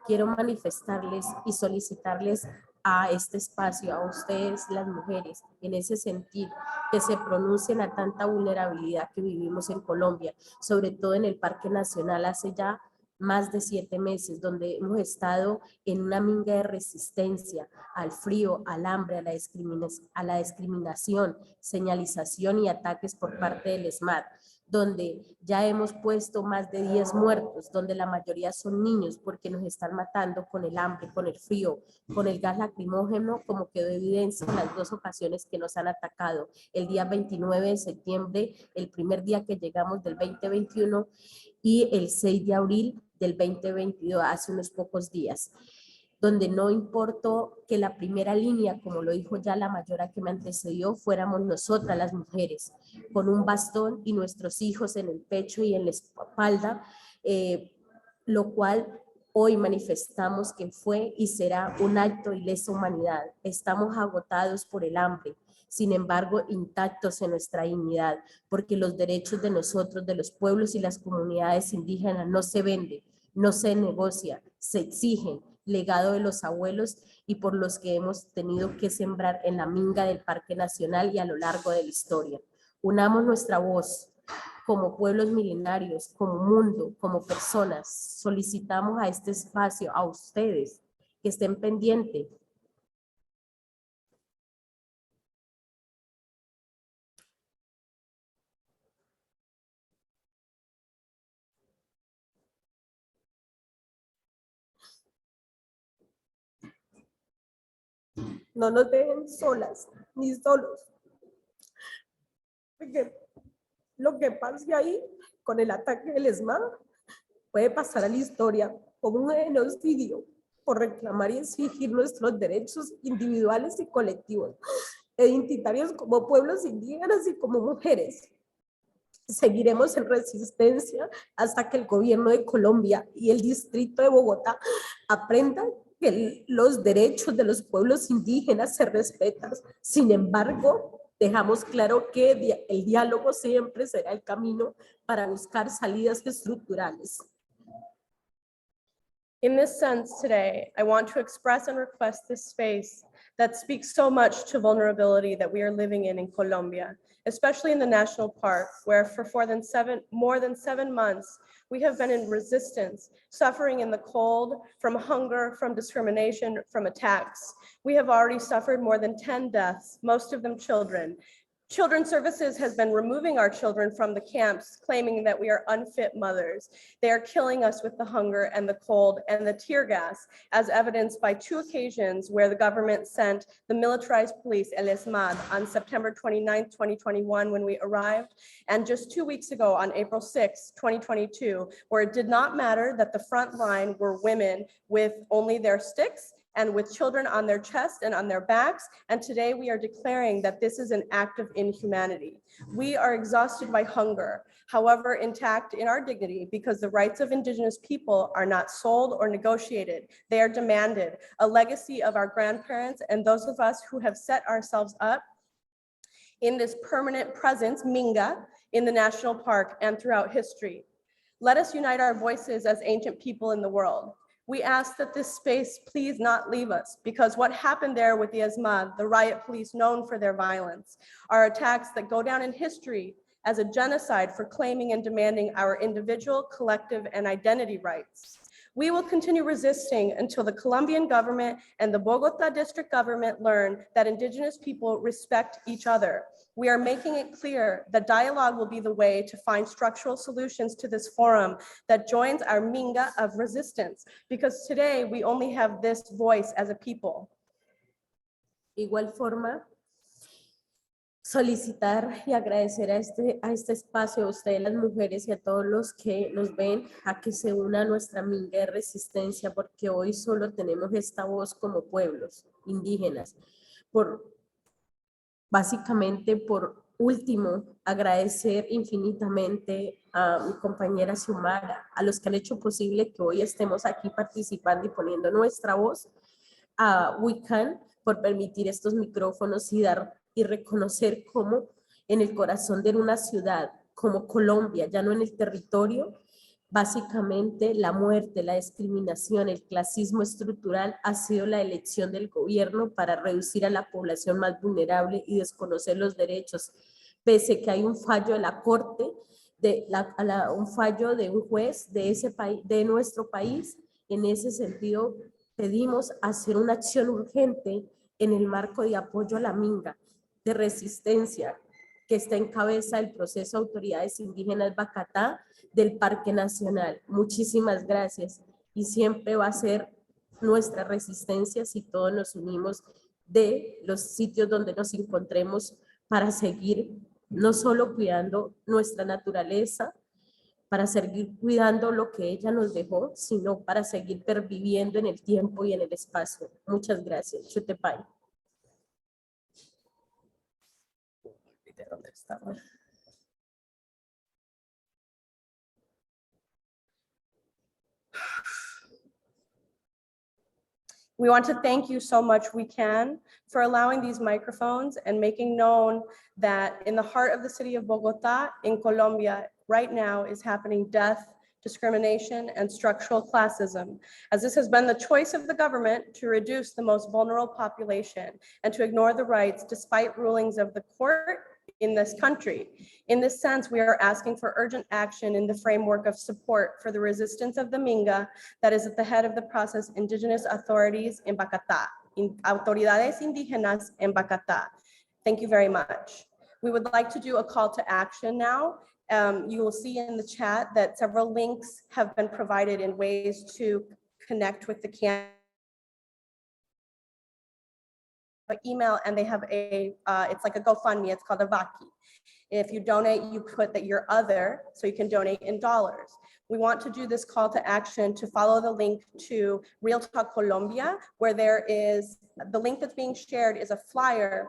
O: quiero manifestarles y solicitarles a este espacio, a ustedes las mujeres, en ese sentido, que se pronuncien a tanta vulnerabilidad que vivimos en Colombia, sobre todo en el Parque Nacional hace ya más de 7 meses, donde hemos estado en una minga de resistencia al frío, al hambre, a la discriminación, señalización y ataques por parte del ESMAD, donde ya hemos puesto más de 10 muertos, donde la mayoría son niños porque nos están matando con el hambre, con el frío, con el gas lacrimógeno, como quedó evidencia en las 2 ocasiones que nos han atacado. El día 29 de septiembre, el primer día que llegamos del 2021, y el 6 de abril del 2022, hace unos pocos días, donde no importó que la primera línea, como lo dijo ya la mayora que me antecedió, fuéramos nosotras las mujeres, con un bastón y nuestros hijos en el pecho y en la espalda, lo cual hoy manifestamos que fue y será un acto de lesa humanidad. Estamos agotados por el hambre, sin embargo intactos en nuestra dignidad, porque los derechos de nosotros, de los pueblos y las comunidades indígenas no se venden, no se negocia, se exigen, legado de los abuelos y por los que hemos tenido que sembrar en la minga del Parque Nacional y a lo largo de la historia. Unamos nuestra voz como pueblos milenarios, como mundo, como personas. Solicitamos a este espacio, a ustedes, que estén pendientes. No nos dejen solas ni solos. Porque lo que pase ahí con el ataque del ESMAD puede pasar a la historia como un genocidio por reclamar y exigir nuestros derechos individuales y colectivos, identitarios como pueblos indígenas y como mujeres. Seguiremos en resistencia hasta que el gobierno de Colombia y el distrito de Bogotá aprendan que los derechos de los pueblos indígenas se respetan. Sin embargo, dejamos claro que el diálogo siempre será el camino para buscar salidas estructurales.
P: In this sense today, I want to express and request this space that speaks so much to vulnerability that we are living in Colombia, especially in the national park, where for more than 7 months, we have been in resistance, suffering in the cold, from hunger, from discrimination, from attacks. We have already suffered more than 10 deaths, most of them children, Children's Services has been removing our children from the camps, claiming that we are unfit mothers. They are killing us with the hunger and the cold and the tear gas, as evidenced by 2 occasions where the government sent the militarized police, El ESMAD, on September 29th, 2021, when we arrived, and just 2 weeks ago on April 6th, 2022, where it did not matter that the front line were women with only their sticks and with children on their chest and on their backs. And today we are declaring that this is an act of inhumanity. We are exhausted by hunger, however intact in our dignity, because the rights of Indigenous people are not sold or negotiated. They are demanded, a legacy of our grandparents and those of us who have set ourselves up in this permanent presence, Minga, in the national park and throughout history. Let us unite our voices as ancient people in the world. We ask that this space please not leave us, because what happened there with the ESMAD, the riot police known for their violence, are attacks that go down in history as a genocide for claiming and demanding our individual, collective, and identity rights. We will continue resisting until the Colombian government and the Bogota district government learn that Indigenous people respect each other. We are making it clear that dialogue will be the way to find structural solutions to this forum that joins our Minga of resistance, because today we only have this voice as a people.
O: Igual forma, solicitar y agradecer a este espacio, a ustedes las mujeres y a todos los que nos ven, a que se una a nuestra minga de resistencia, porque hoy solo tenemos esta voz como pueblos indígenas. Básicamente, por último, agradecer infinitamente a mi compañera Xiomara, a los que han hecho posible que hoy estemos aquí participando y poniendo nuestra voz, a WICAN por permitir estos micrófonos y dar y reconocer cómo en el corazón de una ciudad como Colombia, ya no en el territorio, básicamente la muerte, la discriminación, el clasismo estructural ha sido la elección del gobierno para reducir a la población más vulnerable y desconocer los derechos, pese que hay un fallo de la Corte, un fallo de un juez de nuestro país. En ese sentido, pedimos hacer una acción urgente en el marco de apoyo a la minga, de resistencia, que está en cabeza del proceso de autoridades indígenas Bacatá del Parque Nacional. Muchísimas gracias, y siempre va a ser nuestra resistencia si todos nos unimos de los sitios donde nos encontremos para seguir no solo cuidando nuestra naturaleza, para seguir cuidando lo que ella nos dejó, sino para seguir perviviendo en el tiempo y en el espacio. Muchas gracias. Chutepay.
P: ¿Dónde estaba? We want to thank you so much, we can, for allowing these microphones and making known that in the heart of the city of Bogota, in Colombia, right now is happening death, discrimination, and structural classism, as this has been the choice of the government to reduce the most vulnerable population and to ignore the rights despite rulings of the court in this country. In this sense, we are asking for urgent action in the framework of support for the resistance of the Minga that is at the head of the process, Indigenous authorities in Bacatá, autoridades indígenas en Bacatá. Thank you very much. We would like to do a call to action now. You will see in the chat that several links have been provided in ways to connect with the campaign. Email, and they have it's like a GoFundMe, it's called a Vaki. If you donate, you put that you're other, so you can donate in dollars. We want to do this call to action to follow the link to Real Talk Colombia, where there is, the link that's being shared is a flyer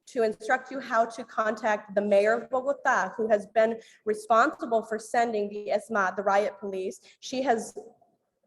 P: to instruct you how to contact the mayor of Bogota, who has been responsible for sending the ESMAD, the riot police. She has,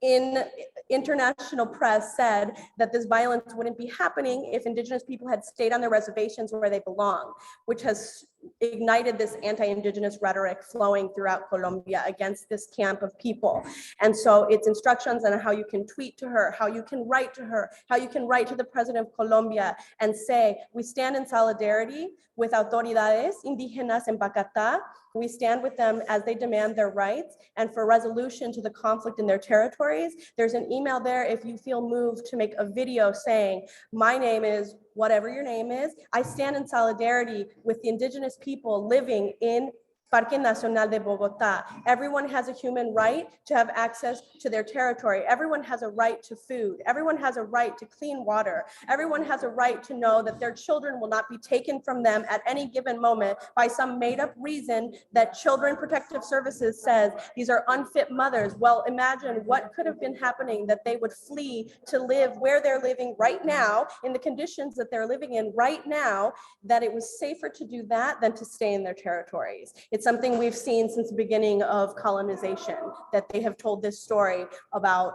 P: in international press, said that this violence wouldn't be happening if Indigenous people had stayed on their reservations where they belong, which has ignited this anti-Indigenous rhetoric flowing throughout Colombia against this camp of people. And so it's instructions on how you can tweet to her, how you can write to her, how you can write to the president of Colombia and say, we stand in solidarity with autoridades indígenas en Bacatá. We stand with them as they demand their rights and for resolution to the conflict in their territories. There's an email there if you feel moved to make a video saying, my name is whatever your name is. I stand in solidarity with the indigenous people living in Parque Nacional de Bogotá. Everyone has a human right to have access to their territory. Everyone has a right to food. Everyone has a right to clean water. Everyone has a right to know that their children will not be taken from them at any given moment by some made up reason that Children Protective Services says these are unfit mothers. Well, imagine what could have been happening that they would flee to live where they're living right now in the conditions that they're living in right now, that it was safer to do that than to stay in their territories. It's something we've seen since the beginning of colonization, that they have told this story about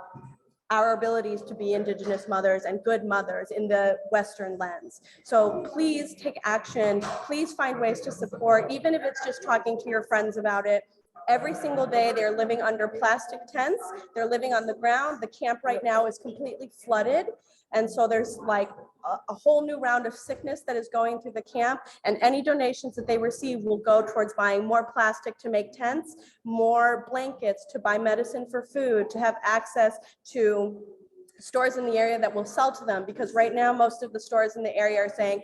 P: our abilities to be indigenous mothers and good mothers in the Western lens. So please take action. Please find ways to support, even if it's just talking to your friends about it. Every single day they're living under plastic tents. They're living on the ground. The camp right now is completely flooded. And so there's like a whole new round of sickness that is going through the camp, and any donations that they receive will go towards buying more plastic to make tents, more blankets to buy medicine for food, to have access to stores in the area that will sell to them, because right now most of the stores in the area are saying,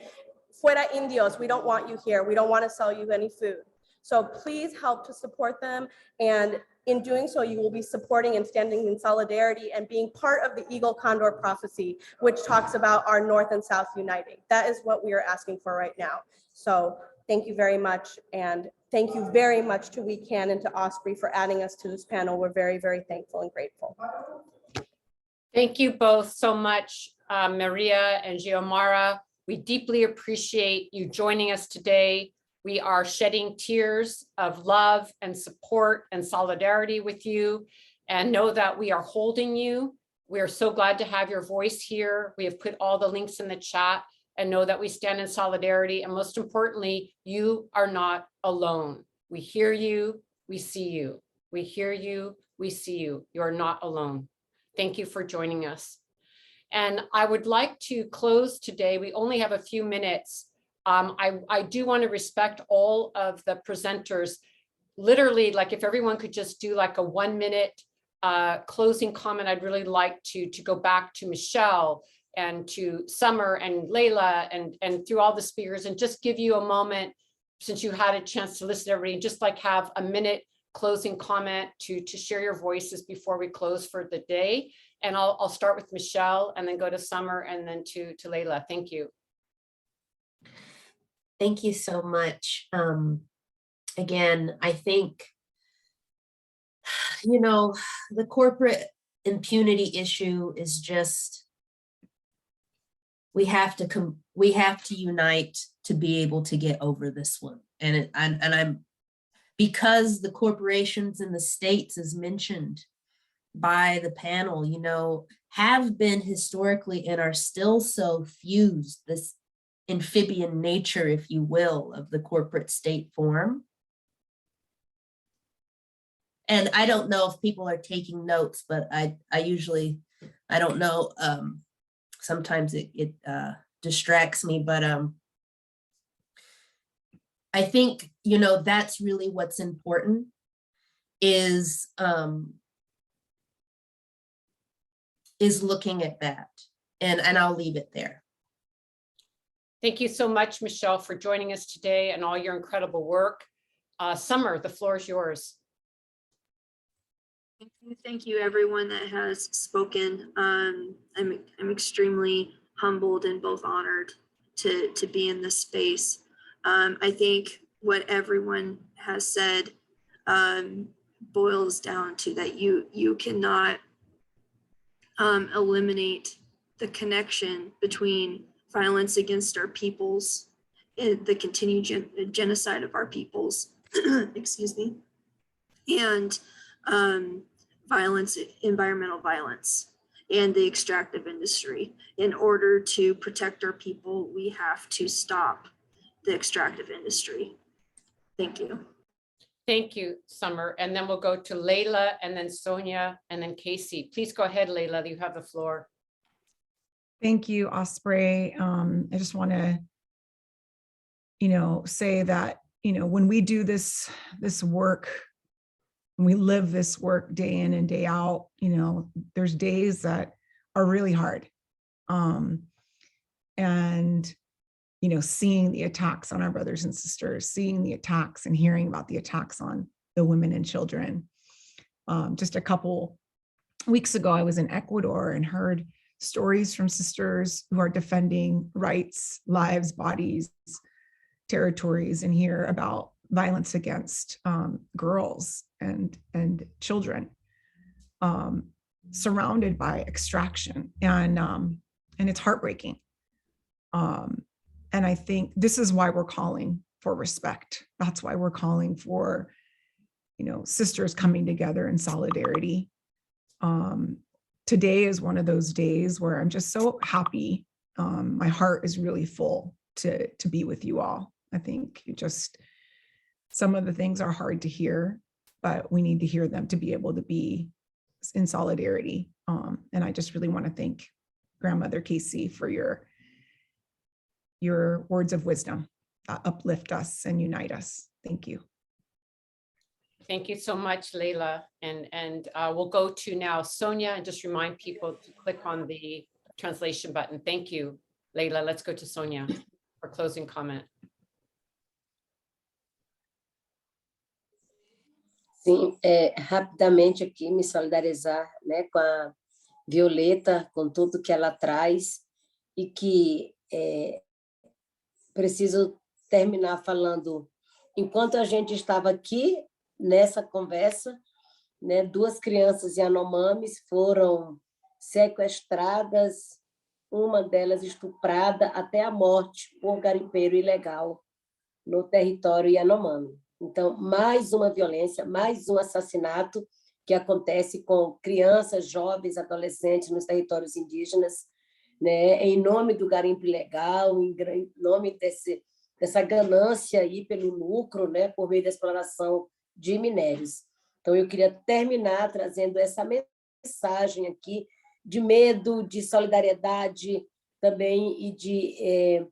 P: fuera indios, we don't want you here. We don't want to sell you any food. So please help to support them, and in doing so, you will be supporting and standing in solidarity and being part of the Eagle Condor prophecy, which talks about our North and South uniting. That is what we are asking for right now. So thank you very much. And thank you very much to We Can and to Osprey for adding us to this panel. We're very, very thankful and grateful.
A: Thank you both so much, Maria and Xiomara. We deeply appreciate you joining us today. We are shedding tears of love and support and solidarity with you, and know that we are holding you. We are so glad to have your voice here. We have put all the links in the chat, and know that we stand in solidarity. And most importantly, you are not alone. We hear you, we see you. We hear you, we see you. You are not alone. Thank you for joining us. And I would like to close today. We only have a few minutes. I do want to respect all of the presenters. Literally, like if everyone could just do like a 1 minute closing comment, I'd really like to go back to Michelle and to Summer and Layla and through all the speakers, and just give you a moment, since you had a chance to listen to everybody, just like have a minute closing comment to share your voices before we close for the day. And I'll start with Michelle and then go to Summer and then to Layla. Thank you.
J: Thank you so much. Again, I think, you know, the corporate impunity issue is just, we have to unite to be able to get over this one. And I'm, because the corporations in the states, as mentioned by the panel, you know, have been historically and are still so fused, this amphibian nature, if you will, of the corporate state form. And I don't know if people are taking notes, but I usually, I don't know, sometimes it distracts me, but I think, you know, that's really what's important is looking at that. And I'll leave it there.
A: Thank you so much, Michelle, for joining us today and all your incredible work. Summer, the floor is yours.
K: Thank you, everyone that has spoken. I'm extremely humbled and both honored to be in this space. I think what everyone has said boils down to that you cannot eliminate the connection between violence against our peoples, the continued genocide of our peoples, excuse me, and violence, environmental violence, and the extractive industry. In order to protect our people, we have to stop the extractive industry. Thank you.
A: Thank you, Summer. And then we'll go to Layla and then Sonia and then Casey. Please go ahead, Layla, you have the floor.
L: Thank you, Osprey. I just want to, you know, say that, you know, when we do this work, when we live this work day in and day out, you know, there's days that are really hard. and, you know, seeing the attacks on our brothers and sisters, seeing the attacks and hearing about the attacks on the women and children. Just a couple weeks ago, I was in Ecuador and heard stories from sisters who are defending rights, lives, bodies, territories, and hear about violence against girls and children, surrounded by extraction, and it's heartbreaking. And I think this is why we're calling for respect. That's why we're calling for, you know, sisters coming together in solidarity. Today is one of those days where I'm just so happy. My heart is really full to be with you all. I think some of the things are hard to hear, but we need to hear them to be able to be in solidarity. And I just really want to thank Grandmother Casey for your words of wisdom that uplift us and unite us. Thank you.
A: Thank you so much, Leila. And we'll go to now Sonia, and just remind people to click on the translation button. Thank you, Leila. Let's go to Sonia for closing comment.
M: Sim, rapidamente aqui me solidarizar, né, com a Violeta, com tudo que ela traz, e que preciso terminar falando, enquanto a gente estava aqui nessa conversa, né, 2 crianças Yanomamis foram sequestradas, uma delas estuprada até a morte por garimpeiro ilegal no território Yanomami. Então, mais uma violência, mais um assassinato que acontece com crianças, jovens, adolescentes nos territórios indígenas, né, em nome do garimpo ilegal, em nome dessa ganância aí pelo lucro, né, por meio da exploração de minérios. Então, eu queria terminar trazendo essa mensagem aqui de medo, de solidariedade também e de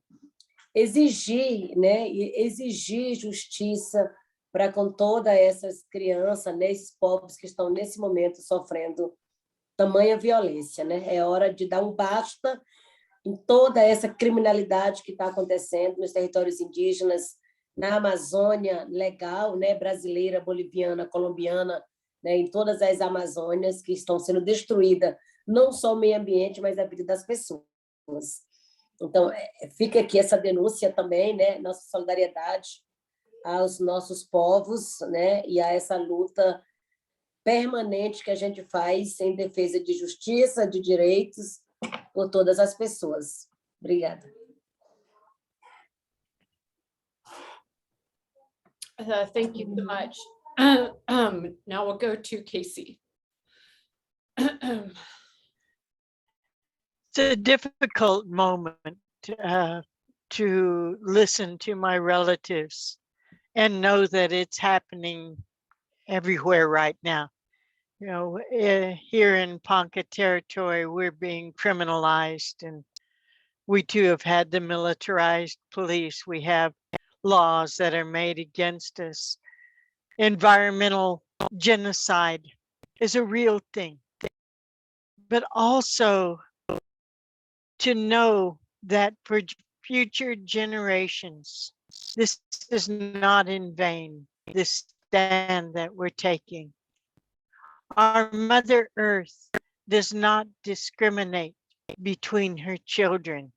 M: exigir, né, exigir justiça para com todas essas crianças, né, esses povos que estão nesse momento sofrendo tamanha violência, né? É hora de dar um basta em toda essa criminalidade que está acontecendo nos territórios indígenas, na Amazônia legal, né, brasileira, boliviana, colombiana, né, em todas as Amazônias que estão sendo destruídas, não só o meio ambiente, mas a vida das pessoas. Então, fica aqui essa denúncia também, né, nossa solidariedade aos nossos povos, né, e a essa luta permanente que a gente faz em defesa de justiça, de direitos por todas as pessoas. Obrigada.
A: Thank you so much. Now we'll go to Casey.
N: It's a difficult moment to listen to my relatives and know that it's happening everywhere right now. You know, here in Ponca territory, we're being criminalized, and we too have had the militarized police. We have laws that are made against us. Environmental genocide is a real thing, but also to know that for future generations, this is not in vain, this stand that we're taking. Our Mother Earth does not discriminate between her children.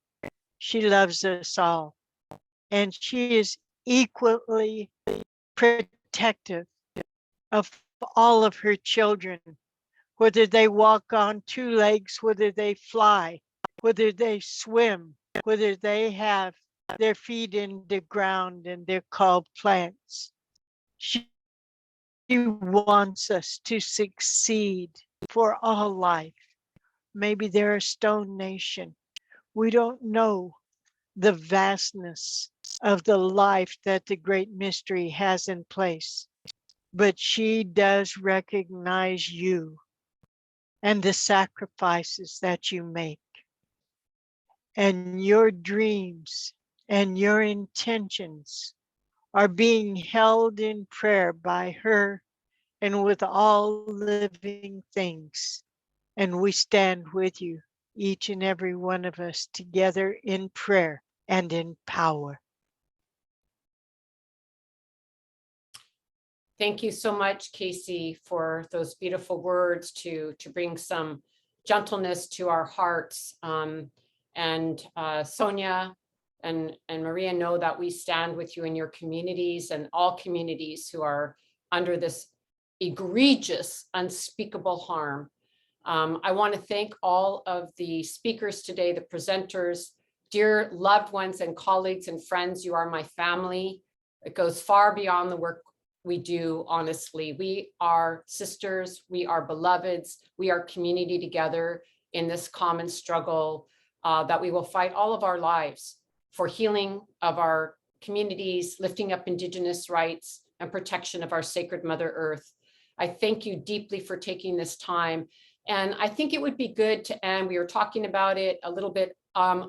N: She loves us all, and she is equally protective of all of her children, whether they walk on 2 legs, whether they fly, whether they swim, whether they have their feet in the ground and they're called plants. She wants us to succeed for all life. Maybe they're a stone nation. We don't know the vastness of the life that the Great Mystery has in place, but she does recognize you and the sacrifices that you make, and your dreams and your intentions are being held in prayer by her and with all living things. And we stand with you. each and every one of us together in prayer and in power.
A: Thank you so much, Casey, for those beautiful words to bring some gentleness to our hearts. And Sonia and Maria know that we stand with you in your communities and all communities who are under this egregious, unspeakable harm. I want to thank all of the speakers today, the presenters, dear loved ones and colleagues and friends. You are my family. It goes far beyond the work we do, honestly. We are sisters, we are beloveds, we are community together in this common struggle that we will fight all of our lives for healing of our communities, lifting up Indigenous rights, and protection of our sacred Mother Earth. I thank you deeply for taking this time. And I think it would be good to end, we were talking about it a little bit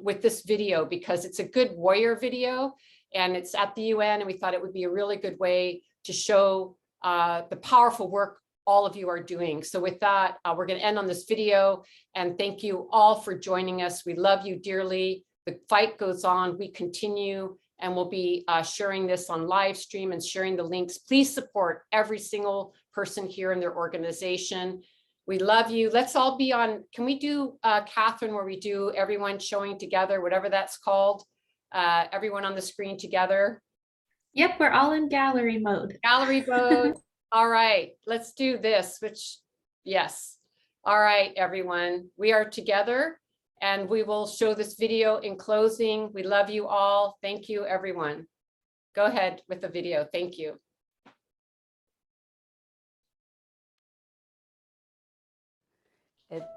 A: with this video, because it's a good warrior video and it's at the UN, and we thought it would be a really good way to show the powerful work all of you are doing. So with that, we're going to end on this video, and thank you all for joining us. We love you dearly. The fight goes on. We continue, and we'll be sharing this on live stream and sharing the links. Please support every single person here in their organization. We love you. Let's all be on. Can we do, Catherine, where we do everyone showing together, whatever that's called, everyone on the screen together?
Q: Yep, we're all in gallery mode.
A: Gallery mode. All right, let's do this, which, yes. All right, everyone, we are together and we will show this video in closing. We love you all. Thank you, everyone. Go ahead with the video. Thank you.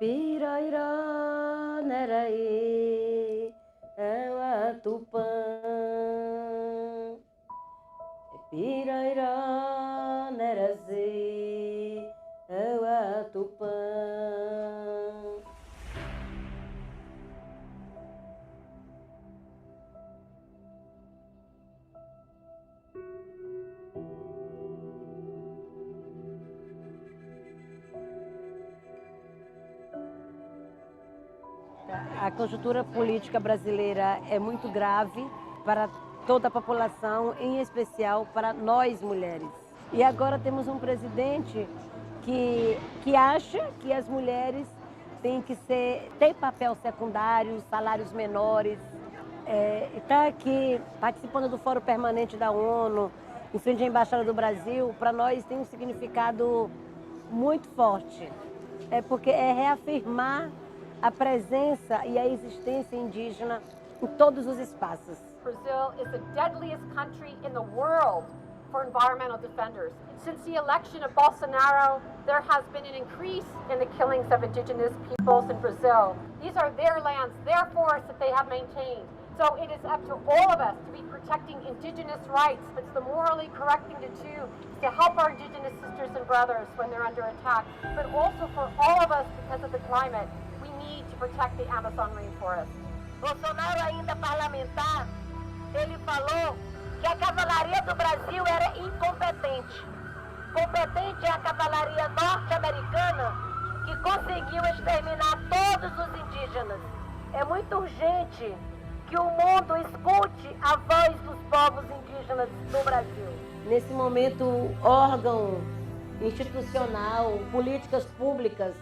R: Piraira nerazi ewa tupã. A conjuntura política brasileira é muito grave para toda a população, em especial para nós mulheres. E agora temos um presidente que acha que as mulheres têm que ter papel secundário, salários menores. Está aqui participando do Fórum Permanente da ONU, em frente à Embaixada do Brasil, para nós tem um significado muito forte. Porque é reafirmar a presença e a existência indígena em todos os espaços.
S: Brazil is the deadliest country in the world for environmental defenders. Since the election of Bolsonaro, there has been an increase in the killings of indigenous peoples in Brazil. These are their lands, their forests that they have maintained. So it is up to all of us to be protecting indigenous rights. That's the morally correct thing to do, to help our indigenous sisters and brothers when they're under attack. But also for all of us, because of the climate, we need to protect the Amazon rainforest.
T: Bolsonaro, ainda parlamentar, ele falou que a cavalaria do Brasil era incompetente. Competente é a cavalaria norte-americana que conseguiu exterminar todos os indígenas. É muito urgente que o mundo escute a voz dos povos indígenas do Brasil.
R: Nesse momento, órgão institucional, políticas públicas,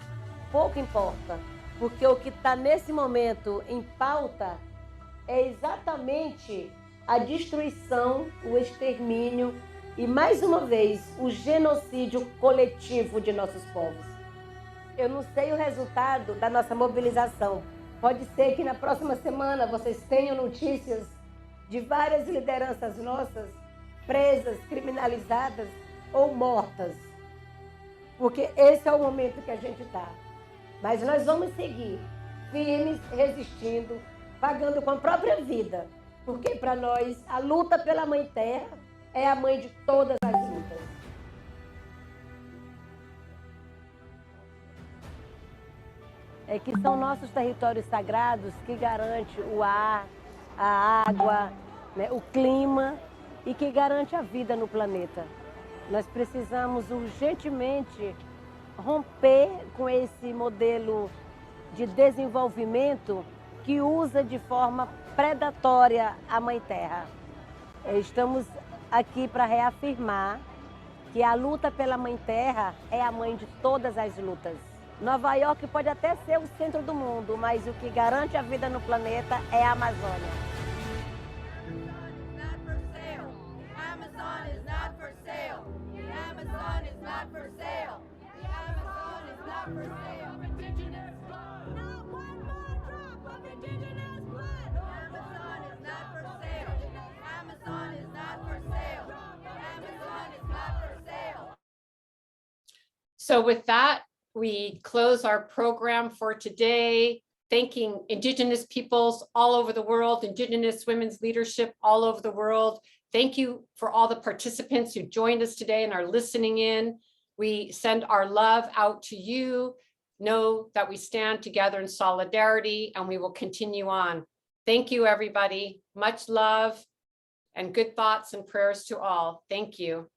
R: pouco importa. Porque o que está nesse momento em pauta é exatamente a destruição, o extermínio e, mais uma vez, o genocídio coletivo de nossos povos. Eu não sei o resultado da nossa mobilização. Pode ser que na próxima semana vocês tenham notícias de várias lideranças nossas presas, criminalizadas ou mortas. Porque esse é o momento que a gente está. Mas nós vamos seguir firmes, resistindo, pagando com a própria vida. Porque para nós a luta pela Mãe Terra é a mãe de todas as lutas. É que são nossos territórios sagrados que garante o ar, a água, né, o clima e que garante a vida no planeta. Nós precisamos urgentemente romper com esse modelo de desenvolvimento que usa de forma predatória a Mãe Terra. Estamos aqui para reafirmar que a luta pela Mãe Terra é a mãe de todas as lutas. Nova York pode até ser o centro do mundo, mas o que garante a vida no planeta é a Amazônia.
A: So with that, we close our program for today, thanking Indigenous peoples all over the world, Indigenous women's leadership all over the world. Thank you for all the participants who joined us today and are listening in. We send our love out to you. Know that we stand together in solidarity and we will continue on. Thank you, everybody. Much love and good thoughts and prayers to all. Thank you.